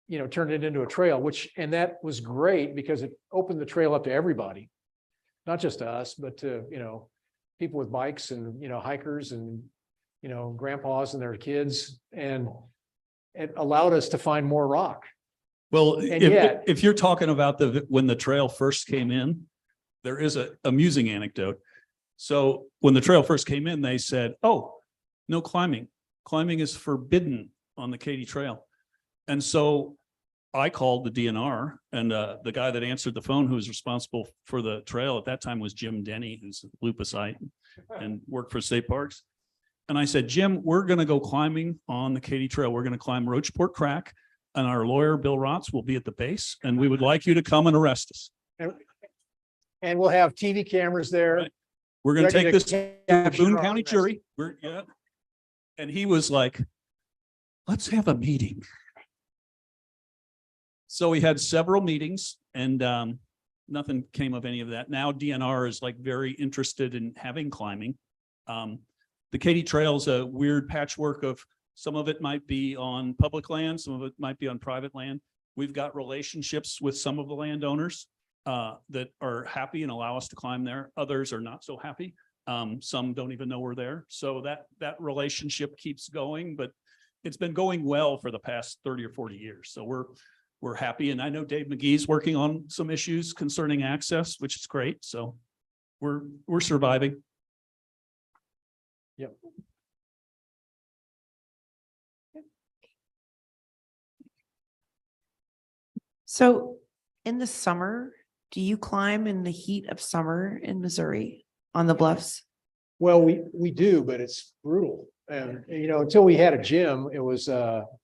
you know, turned it into a trail, and that was great because it opened the trail up to everybody, not just us, but to, you know, people with bikes and, you know, hikers and, you know, grandpas and their kids, and it allowed us to find more rock. Well, And if you're talking about when the trail first came in, there is a amusing anecdote. So when the trail first came in, they said, "Oh, no climbing. Climbing is forbidden on the Katy Trail." And so I called the DNR, and the guy that answered the phone, who was responsible for the trail at that time, was Jim Denny, who's a lupusite and worked for state parks. And I said, "Jim, we're going to go climbing on the Katy Trail. We're going to climb Roachport Crack, and our lawyer, Bill Rotz, will be at the base, and we would like you to come and arrest us. And we'll have TV cameras there. Right. We're going to ready take this to the capture Boone our County arrest." jury." And he was like, "Let's have a meeting." So we had several meetings, and nothing came of any of that. Now DNR is like very interested in having climbing. The Katy Trail is a weird patchwork of, some of it might be on public land, some of it might be on private land. We've got relationships with some of the landowners that are happy and allow us to climb there. Others are not so happy. Some don't even know we're there. So that relationship keeps going, but it's been going well for the past 30 or 40 years. So we're happy. And I know Dave McGee's working on some issues concerning access, which is great. So we're surviving. Yep. So in the summer, do you climb in the heat of summer in Missouri on the bluffs? Well, we do, but it's brutal. And, you know, until we had a gym, it was,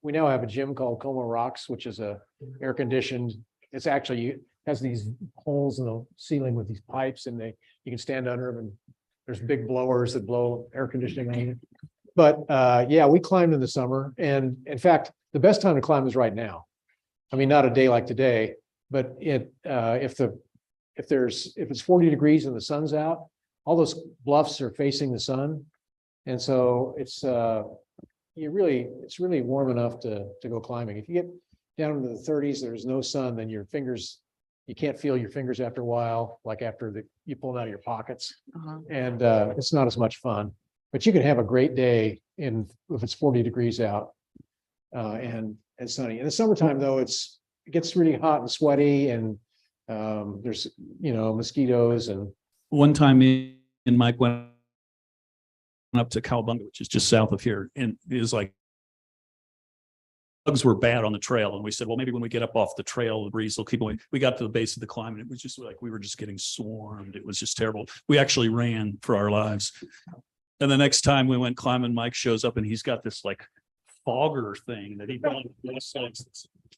we now have a gym called Como Rocks, which is a air conditioned. It's actually has these holes in the ceiling with these pipes, and you can stand under them, and there's big blowers that blow air conditioning on you. But yeah, we climbed in the summer, and in fact, the best time to climb is right now. I mean, not a day like today, but if it's 40 degrees and the sun's out, all those bluffs are facing the sun. And so it's really warm enough to go climbing. If you get down into the 30s, there's no sun, then your fingers, you can't feel your fingers after a while, like after you pull them out of your pockets. And it's not as much fun, but you can have a great day if it's 40 degrees out and sunny. In the summertime though, it gets really hot and sweaty, and there's, you know, mosquitoes. And one time me and Mike went up to Cowabunga, which is just south of here, and it was like bugs were bad on the trail, and we said, well, maybe when we get up off the trail, the breeze will keep going. We got to the base of the climb, and it was just like we were just getting swarmed. It was just terrible. We actually ran for our lives. And the next time we went climbing, Mike shows up, and he's got this like fogger thing that he brought.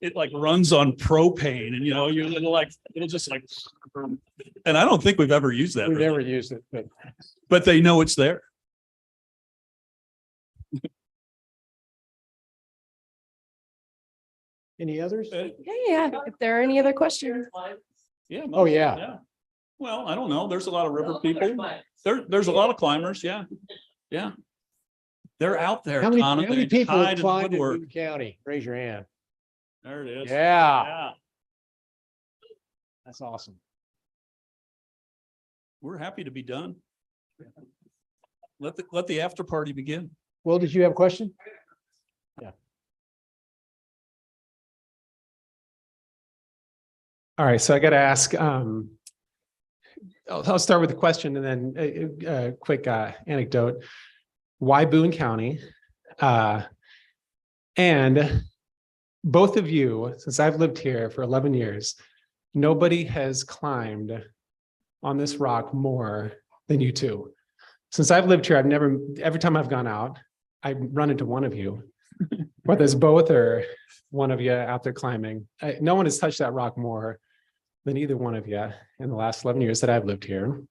It like runs on propane, and you know, it'll just like, and I don't think we've ever used that. we've never used it, But they know it's there. any others? Yeah. If there are any other questions. Yeah. Oh, yeah. Well, I don't know. There's a lot of river people. There's a lot of climbers. Yeah. Yeah. They're out there. How many They people hide have in the climbed in woodwork. Boone County? Raise your hand. There it is. Yeah. That's awesome. We're happy to be done. Let the after party begin. Well, did you have a question? All right, so I got to ask, I'll start with a question and then a quick anecdote. Why Boone County? And both of you, since I've lived here for 11 years, nobody has climbed on this rock more than you two. Since I've lived here, every time I've gone out, I run into one of you, whether it's both or one of you out there climbing. No one has touched that rock more than either one of you in the last 11 years that I've lived here.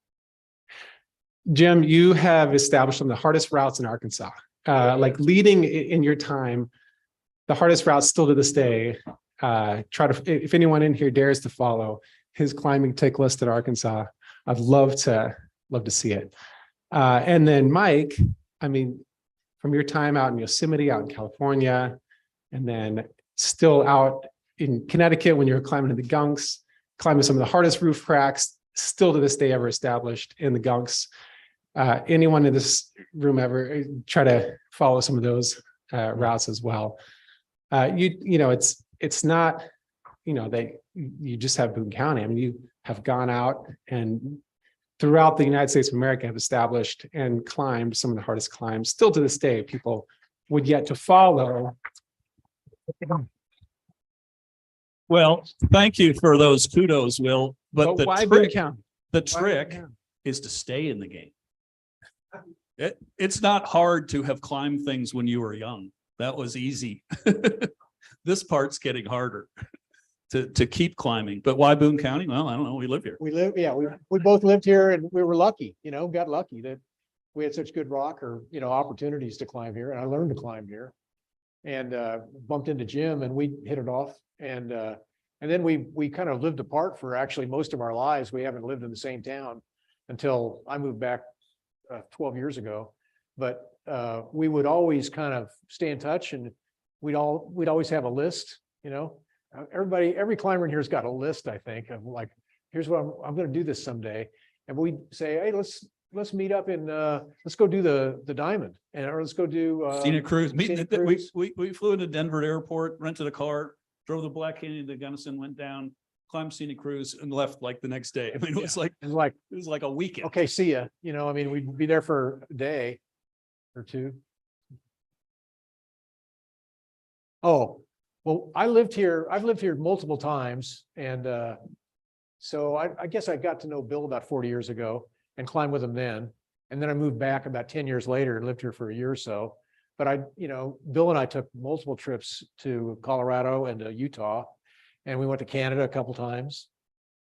Jim, you have established some of the hardest routes in Arkansas. Like leading in your time, the hardest routes still to this day. If anyone in here dares to follow his climbing tick list in Arkansas, I'd love to see it. And then Mike, I mean, from your time out in Yosemite, out in California, and then still out in Connecticut when you were climbing in the gunks, climbing some of the hardest roof cracks, still to this day ever established in the gunks. Anyone in this room ever try to follow some of those routes as well? It's not, that you just have Boone County. I mean, you have gone out and throughout the United States of America have established and climbed some of the hardest climbs. Still to this day, people would yet to follow. Well, thank you for those kudos, Will. But the why Boone trick, County? the trick is to stay in the game. It's not hard to have climbed things when you were young. That was easy. This part's getting harder to keep climbing. But why Boone County? Well, I don't know. We live here. We both lived here and we were lucky, got lucky that we had such good rock or, opportunities to climb here. And I learned to climb here and bumped into Jim and we hit it off. And then we kind of lived apart for actually most of our lives. We haven't lived in the same town until I moved back 12 years ago. But we would always kind of stay in touch and we'd always have a list, every climber in here's got a list, I think, of like, here's what I'm going to do this someday. And we'd say, hey, let's meet up in let's go do the diamond or let's go do Scenic cruise. cruise. We flew into Denver airport, rented a car, drove the Black Canyon to Gunnison, went down, climbed Scenic Cruise and left like the next day. I mean, it was like a weekend. Okay, see ya. We'd be there for a day or two. Oh, well, I've lived here multiple times. And so I guess I got to know Bill about 40 years ago and climbed with him then. And then I moved back about 10 years later and lived here for a year or so. But Bill and I took multiple trips to Colorado and to Utah, and we went to Canada a couple times.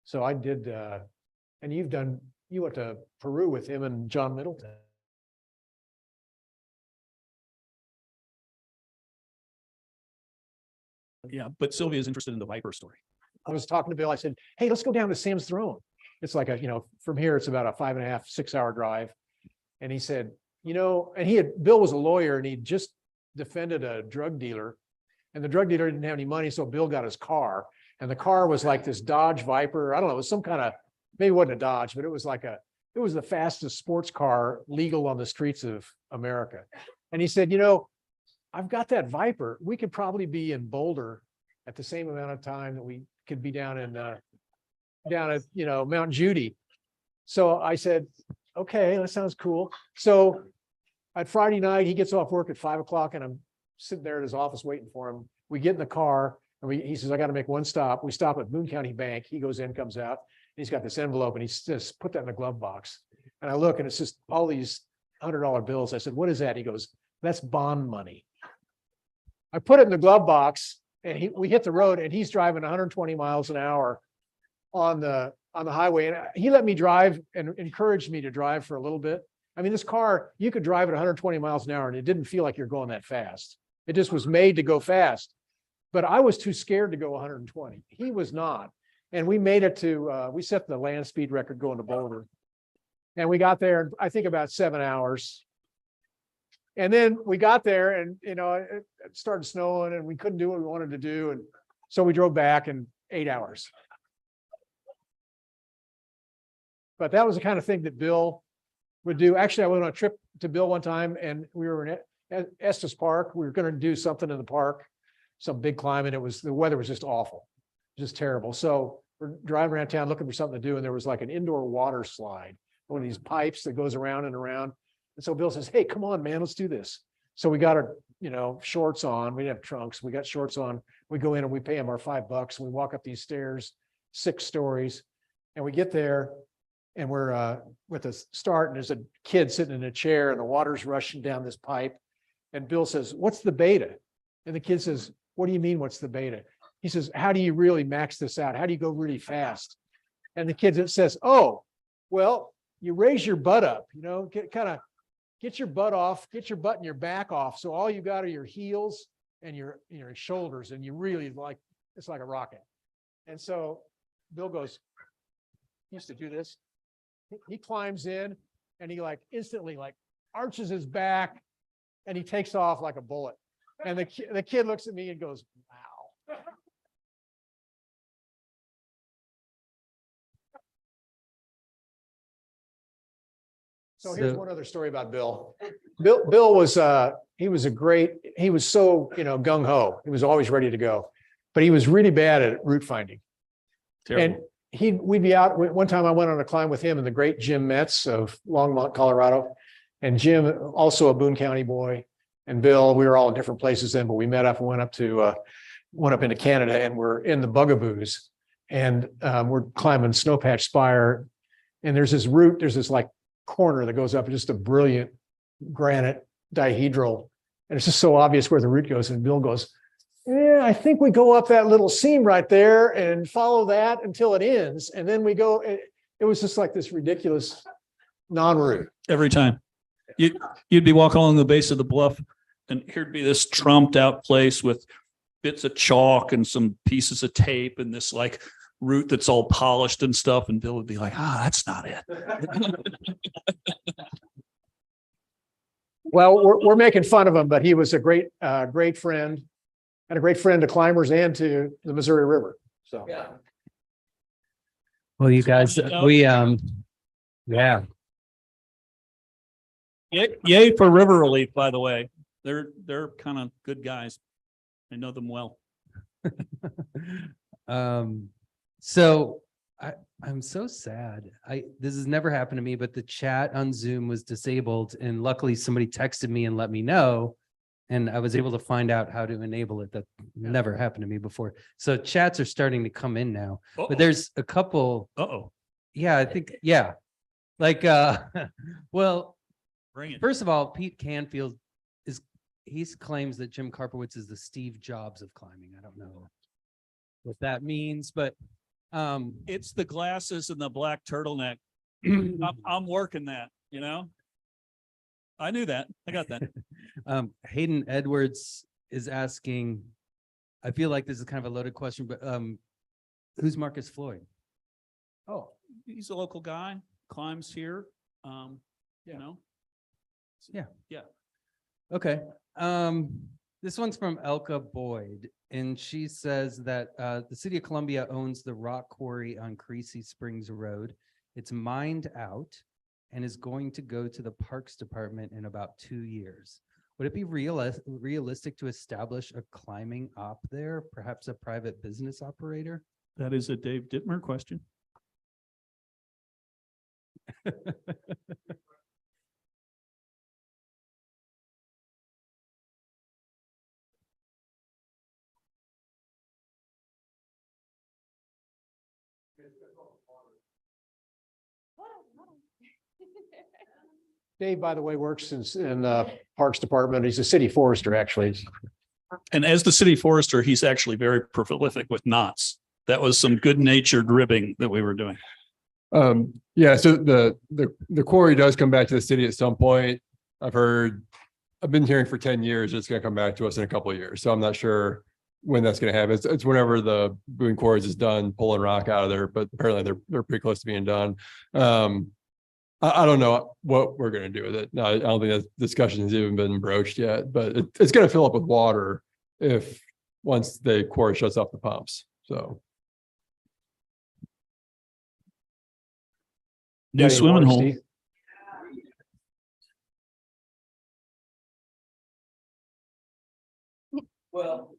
So I did, and you went to Peru with him and John Middleton. Yeah, but Sylvia is interested in the Viper story. I was talking to Bill. I said, hey, let's go down to Sam's Throne. It's like from here, it's about a 5.5, 6 hour drive. And he said, and Bill was a lawyer and he just defended a drug dealer and the drug dealer didn't have any money. So Bill got his car and the car was like this Dodge Viper. I don't know. It was some kind of, maybe it wasn't a Dodge, but it was the fastest sports car legal on the streets of America. And he said, I've got that Viper. We could probably be in Boulder at the same amount of time that we could be down at Mount Judy. So I said, okay, that sounds cool. So at Friday night, he gets off work at 5 o'clock and I'm sitting there at his office waiting for him. We get in the car and he says, I got to make one stop. We stop at Boone County Bank. He goes in, comes out, and he's got this envelope and he says, put that in the glove box. And I look and it's just all these $100 bills. I said, what is that? He goes, that's bond money. I put it in the glove box and we hit the road and he's driving 120 miles an hour on the highway. And he let me drive and encouraged me to drive for a little bit. I mean, this car, you could drive at 120 miles an hour and it didn't feel like you're going that fast. It just was made to go fast. But I was too scared to go 120. He was not. And we made it to, we set the land speed record going to Boulder. And we got there, I think about 7 hours. And then we got there and, it started snowing and we couldn't do what we wanted to do. And so we drove back in 8 hours. But that was the kind of thing that Bill would do. Actually, I went on a trip to Bill one time and we were Estes Park. We were going to do something in the park, some big climbing. The weather was just awful, just terrible. So we're driving around town looking for something to do. And there was like an indoor water slide, one of these pipes that goes around and around. And so Bill says, hey, come on, man, let's do this. So we got our, shorts on. We didn't have trunks. We got shorts on. We go in and we pay him our $5. And we walk up these stairs, 6 stories, and we get there and we're with a start, and there's a kid sitting in a chair and the water's rushing down this pipe. And Bill says, what's the beta? And the kid says, what do you mean, what's the beta? He says, how do you really max this out? How do you go really fast? And the kid says, oh, well, you raise your butt up, get your butt off, get your butt and your back off. So all you got are your heels and your shoulders, and you really it's like a rocket. And so Bill goes, he used to do this. He climbs in and he instantly arches his back and he takes off like a bullet. And the kid looks at me and goes, wow. So here's one other story about Bill. Bill was he was so gung ho. He was always ready to go, but he was really bad at route finding. Terrible. And we'd be out. One time I went on a climb with him and the great Jim Metz of Longmont, Colorado. And Jim, also a Boone County boy, and Bill, we were all in different places then, but we met up and went up into Canada, and we're in the Bugaboos, and we're climbing Snowpatch Spire. And there's this route, there's this corner that goes up, just a brilliant granite dihedral. And it's just so obvious where the route goes. And Bill goes, yeah, I think we go up that little seam right there and follow that until it ends. And then we go, it was just like this ridiculous non-route. Every time. You'd be walking along the base of the bluff and here'd be this trumped out place with bits of chalk and some pieces of tape and this route that's all polished and stuff. And Bill would be like, that's not it. Well, we're making fun of him, but he was a great friend, and a great friend to climbers and to the Missouri River. So, yeah. Well, you guys, yeah. Yay for River Relief, by the way. They're kind of good guys. I know them well. So I'm so sad. This has never happened to me, but the chat on Zoom was disabled, and luckily somebody texted me and let me know, and I was able to find out how to enable it. That never happened to me before. So chats are starting to come in now. But there's a couple. Yeah, I think, yeah. Well, bring it. First of all, Pete Canfield he claims that Jim Karpowicz is the Steve Jobs of climbing. I don't know what that means, but it's the glasses and the black turtleneck. I'm working that, I knew that. I got that. Hayden Edwards is asking, I feel like this is kind of a loaded question, but who's Marcus Floyd? Oh, he's a local guy, climbs here. Yeah. Okay. This one's from Elka Boyd, and she says that the city of Columbia owns the rock quarry on Creasy Springs Road. It's mined out and is going to go to the Parks Department in about 2 years. Would it be realistic to establish a climbing op there, perhaps a private business operator? That is a Dave Dittmer question. Dave, by the way, works in Parks Department. He's a city forester, actually. And as the city forester, he's actually very prolific with knots. That was some good-natured ribbing that we were doing. Yeah, so the quarry does come back to the city at some point. I've been hearing for 10 years it's going to come back to us in a couple of years. So I'm not sure when that's going to happen. It's whenever the Boone Quarries is done pulling rock out of there, but apparently they're pretty close to being done. I don't know what we're going to do with it. No, I don't think that discussion has even been broached yet, but it's going to fill up with water once the quarry shuts off the pumps. So. New swimming hole. Well,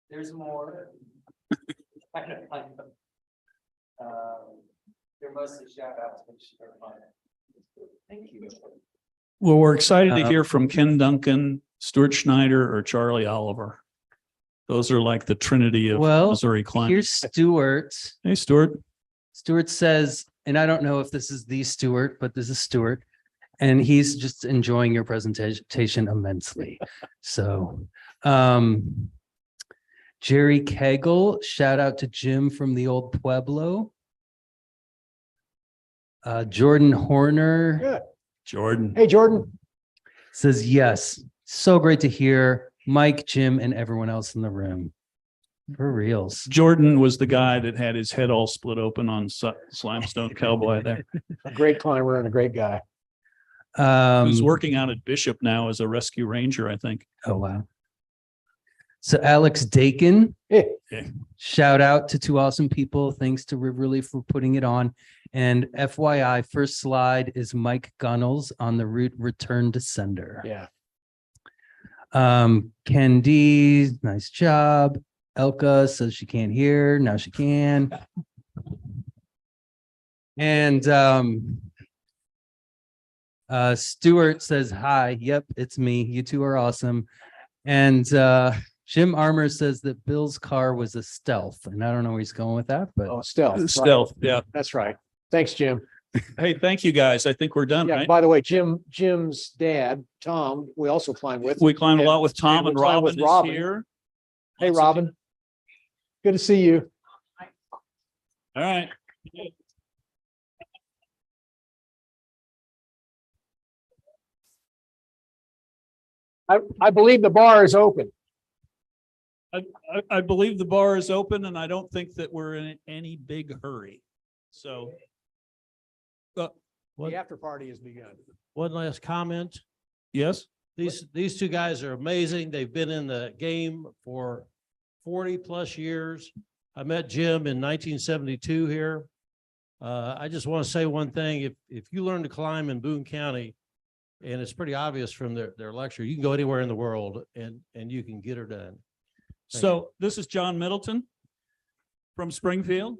there's more. They're mostly shout outs. Thank you. Well, we're excited to hear from Ken Duncan, Stuart Schneider, or Charlie Oliver. Those are like the trinity of Missouri climbing. Here's Stuart. Hey, Stuart. Stuart says, and I don't know if this is the Stuart, but this is Stuart. And he's just enjoying your presentation immensely. So, Jerry Kegel, shout out to Jim from the old Pueblo. Jordan Horner. Good. Jordan. Hey, Jordan. Says, yes, so great to hear Mike, Jim, and everyone else in the room. For reals. Jordan was the guy that had his head all split open on Limestone Cowboy there. A great climber and a great guy. He's working out at Bishop now as a rescue ranger, I think. Oh, wow. So Alex Dakin, shout out to two awesome people. Thanks to Riverly for putting it on. And FYI, first slide is Mike Gunnels on the route return to sender. Yeah. Ken D, nice job. Elka says she can't hear. Now she can. And Stuart says, hi. Yep, it's me. You two are awesome. And Jim Armour says that Bill's car was a stealth. And I don't know where he's going with that, but stealth. Stealth. Right. Yeah. That's right. Thanks, Jim. Hey, thank you guys. I think we're done, Yeah, right? by the way, Jim's dad, Tom, we also climb with. We climbed a lot with Tom, and we climb Robin with Robin. is here. Hey, Robin. Good to see you. All right. I believe the bar is open. I believe the bar is open, and I don't think that we're in any big hurry. So. The after party has begun. One last comment. Yes. These two guys are amazing. They've been in the game for 40 plus years. I met Jim in 1972 here. I just want to say one thing. If you learn to climb in Boone County, and it's pretty obvious from their lecture, you can go anywhere in the world and you can get her done. So this is John Middleton from Springfield.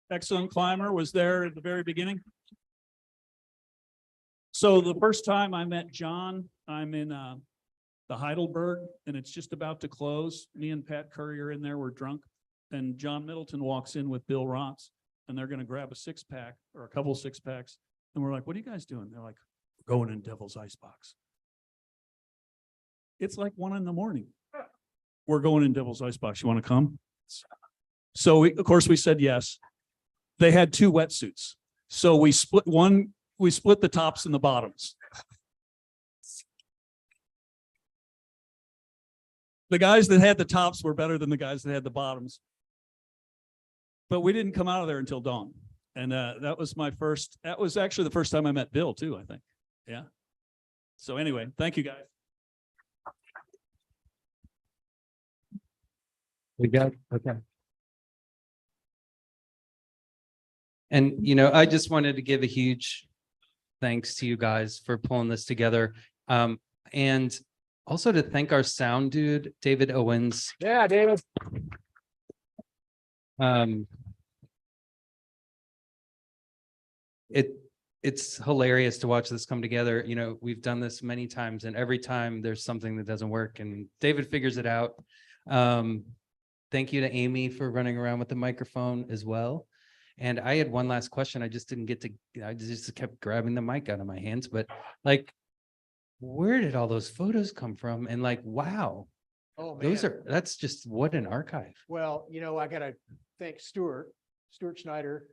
Excellent climber, was there at the very beginning. So the first time I met John, I'm in the Heidelberg, and it's just about to close. Me and Pat Curry are in there, we're drunk. And John Middleton walks in with Bill Rotz, and they're going to grab a 6-pack or a couple 6-packs. And we're like, what are you guys doing? They're like, we're going in Devil's Icebox. It's like 1 a.m. We're going in Devil's Icebox. You want to come? So of course we said yes. They had 2 wetsuits. So we split the tops and the bottoms. The guys that had the tops were better than the guys that had the bottoms. But we didn't come out of there until dawn. And that was actually the first time I met Bill too, I think. Yeah. So anyway, thank you guys. we got, okay. And, I just wanted to give a huge thanks to you guys for pulling this together. And also to thank our sound dude, David Owens. Yeah, David. It's hilarious to watch this come together. We've done this many times, and every time there's something that doesn't work, and David figures it out. Thank you to Amy for running around with the microphone as well. And I had one last question. I just didn't get to, I just kept grabbing the mic out of my hands, but where did all those photos come from? And wow, Oh, man. that's just what an archive. Well, I got to thank Stuart Schneider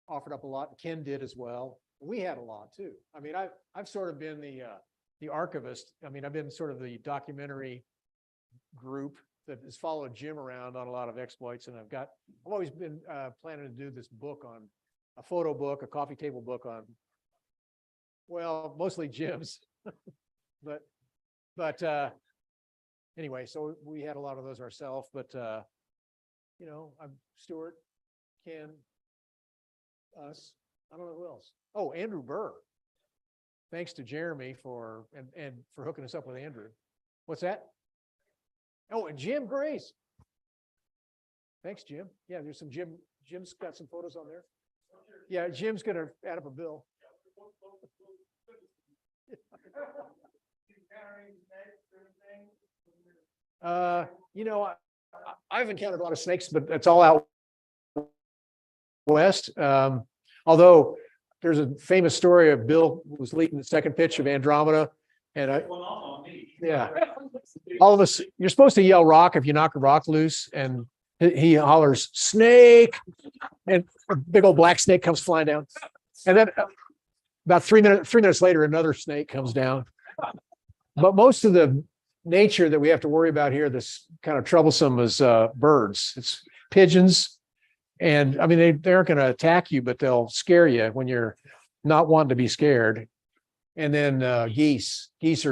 offered up a lot. Ken did as well. We had a lot too. I mean, I've sort of been the archivist. I mean, I've been sort of the documentary group that has followed Jim around on a lot of exploits. And I've always been planning to do this book on a photo book, a coffee table book on, well, mostly Jim's, but anyway, so we had a lot of those ourselves, but I'm Stuart, Ken, us, I don't know who else. Oh, Andrew Burr. Thanks to Jeremy for hooking us up with Andrew. What's that? Oh, and Jim Grace. Thanks, Jim. Yeah, there's some Jim's got some photos on there. Yeah, Jim's gonna add up a bill. I've encountered a lot of snakes, but it's all out west. Although there's a famous story of Bill was leading the second pitch of Andromeda. And all of us, you're supposed to yell rock if you knock a rock loose, and he hollers snake, and a big old black snake comes flying down. And then about 3 minutes later, another snake comes down. But most of the nature that we have to worry about here that's kind of troublesome is birds. It's pigeons. And I mean, they aren't going to attack you, but they'll scare you when you're not wanting to be scared. And then geese. Geese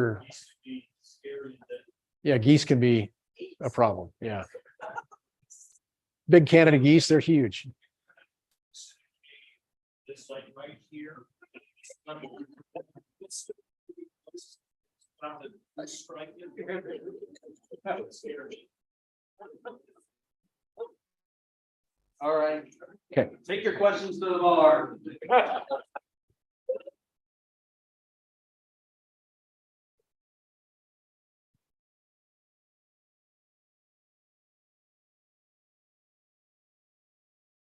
can be a problem. Yeah. Big Canada geese, they're huge. It's like right here. All right. Okay. Take your questions to the bar.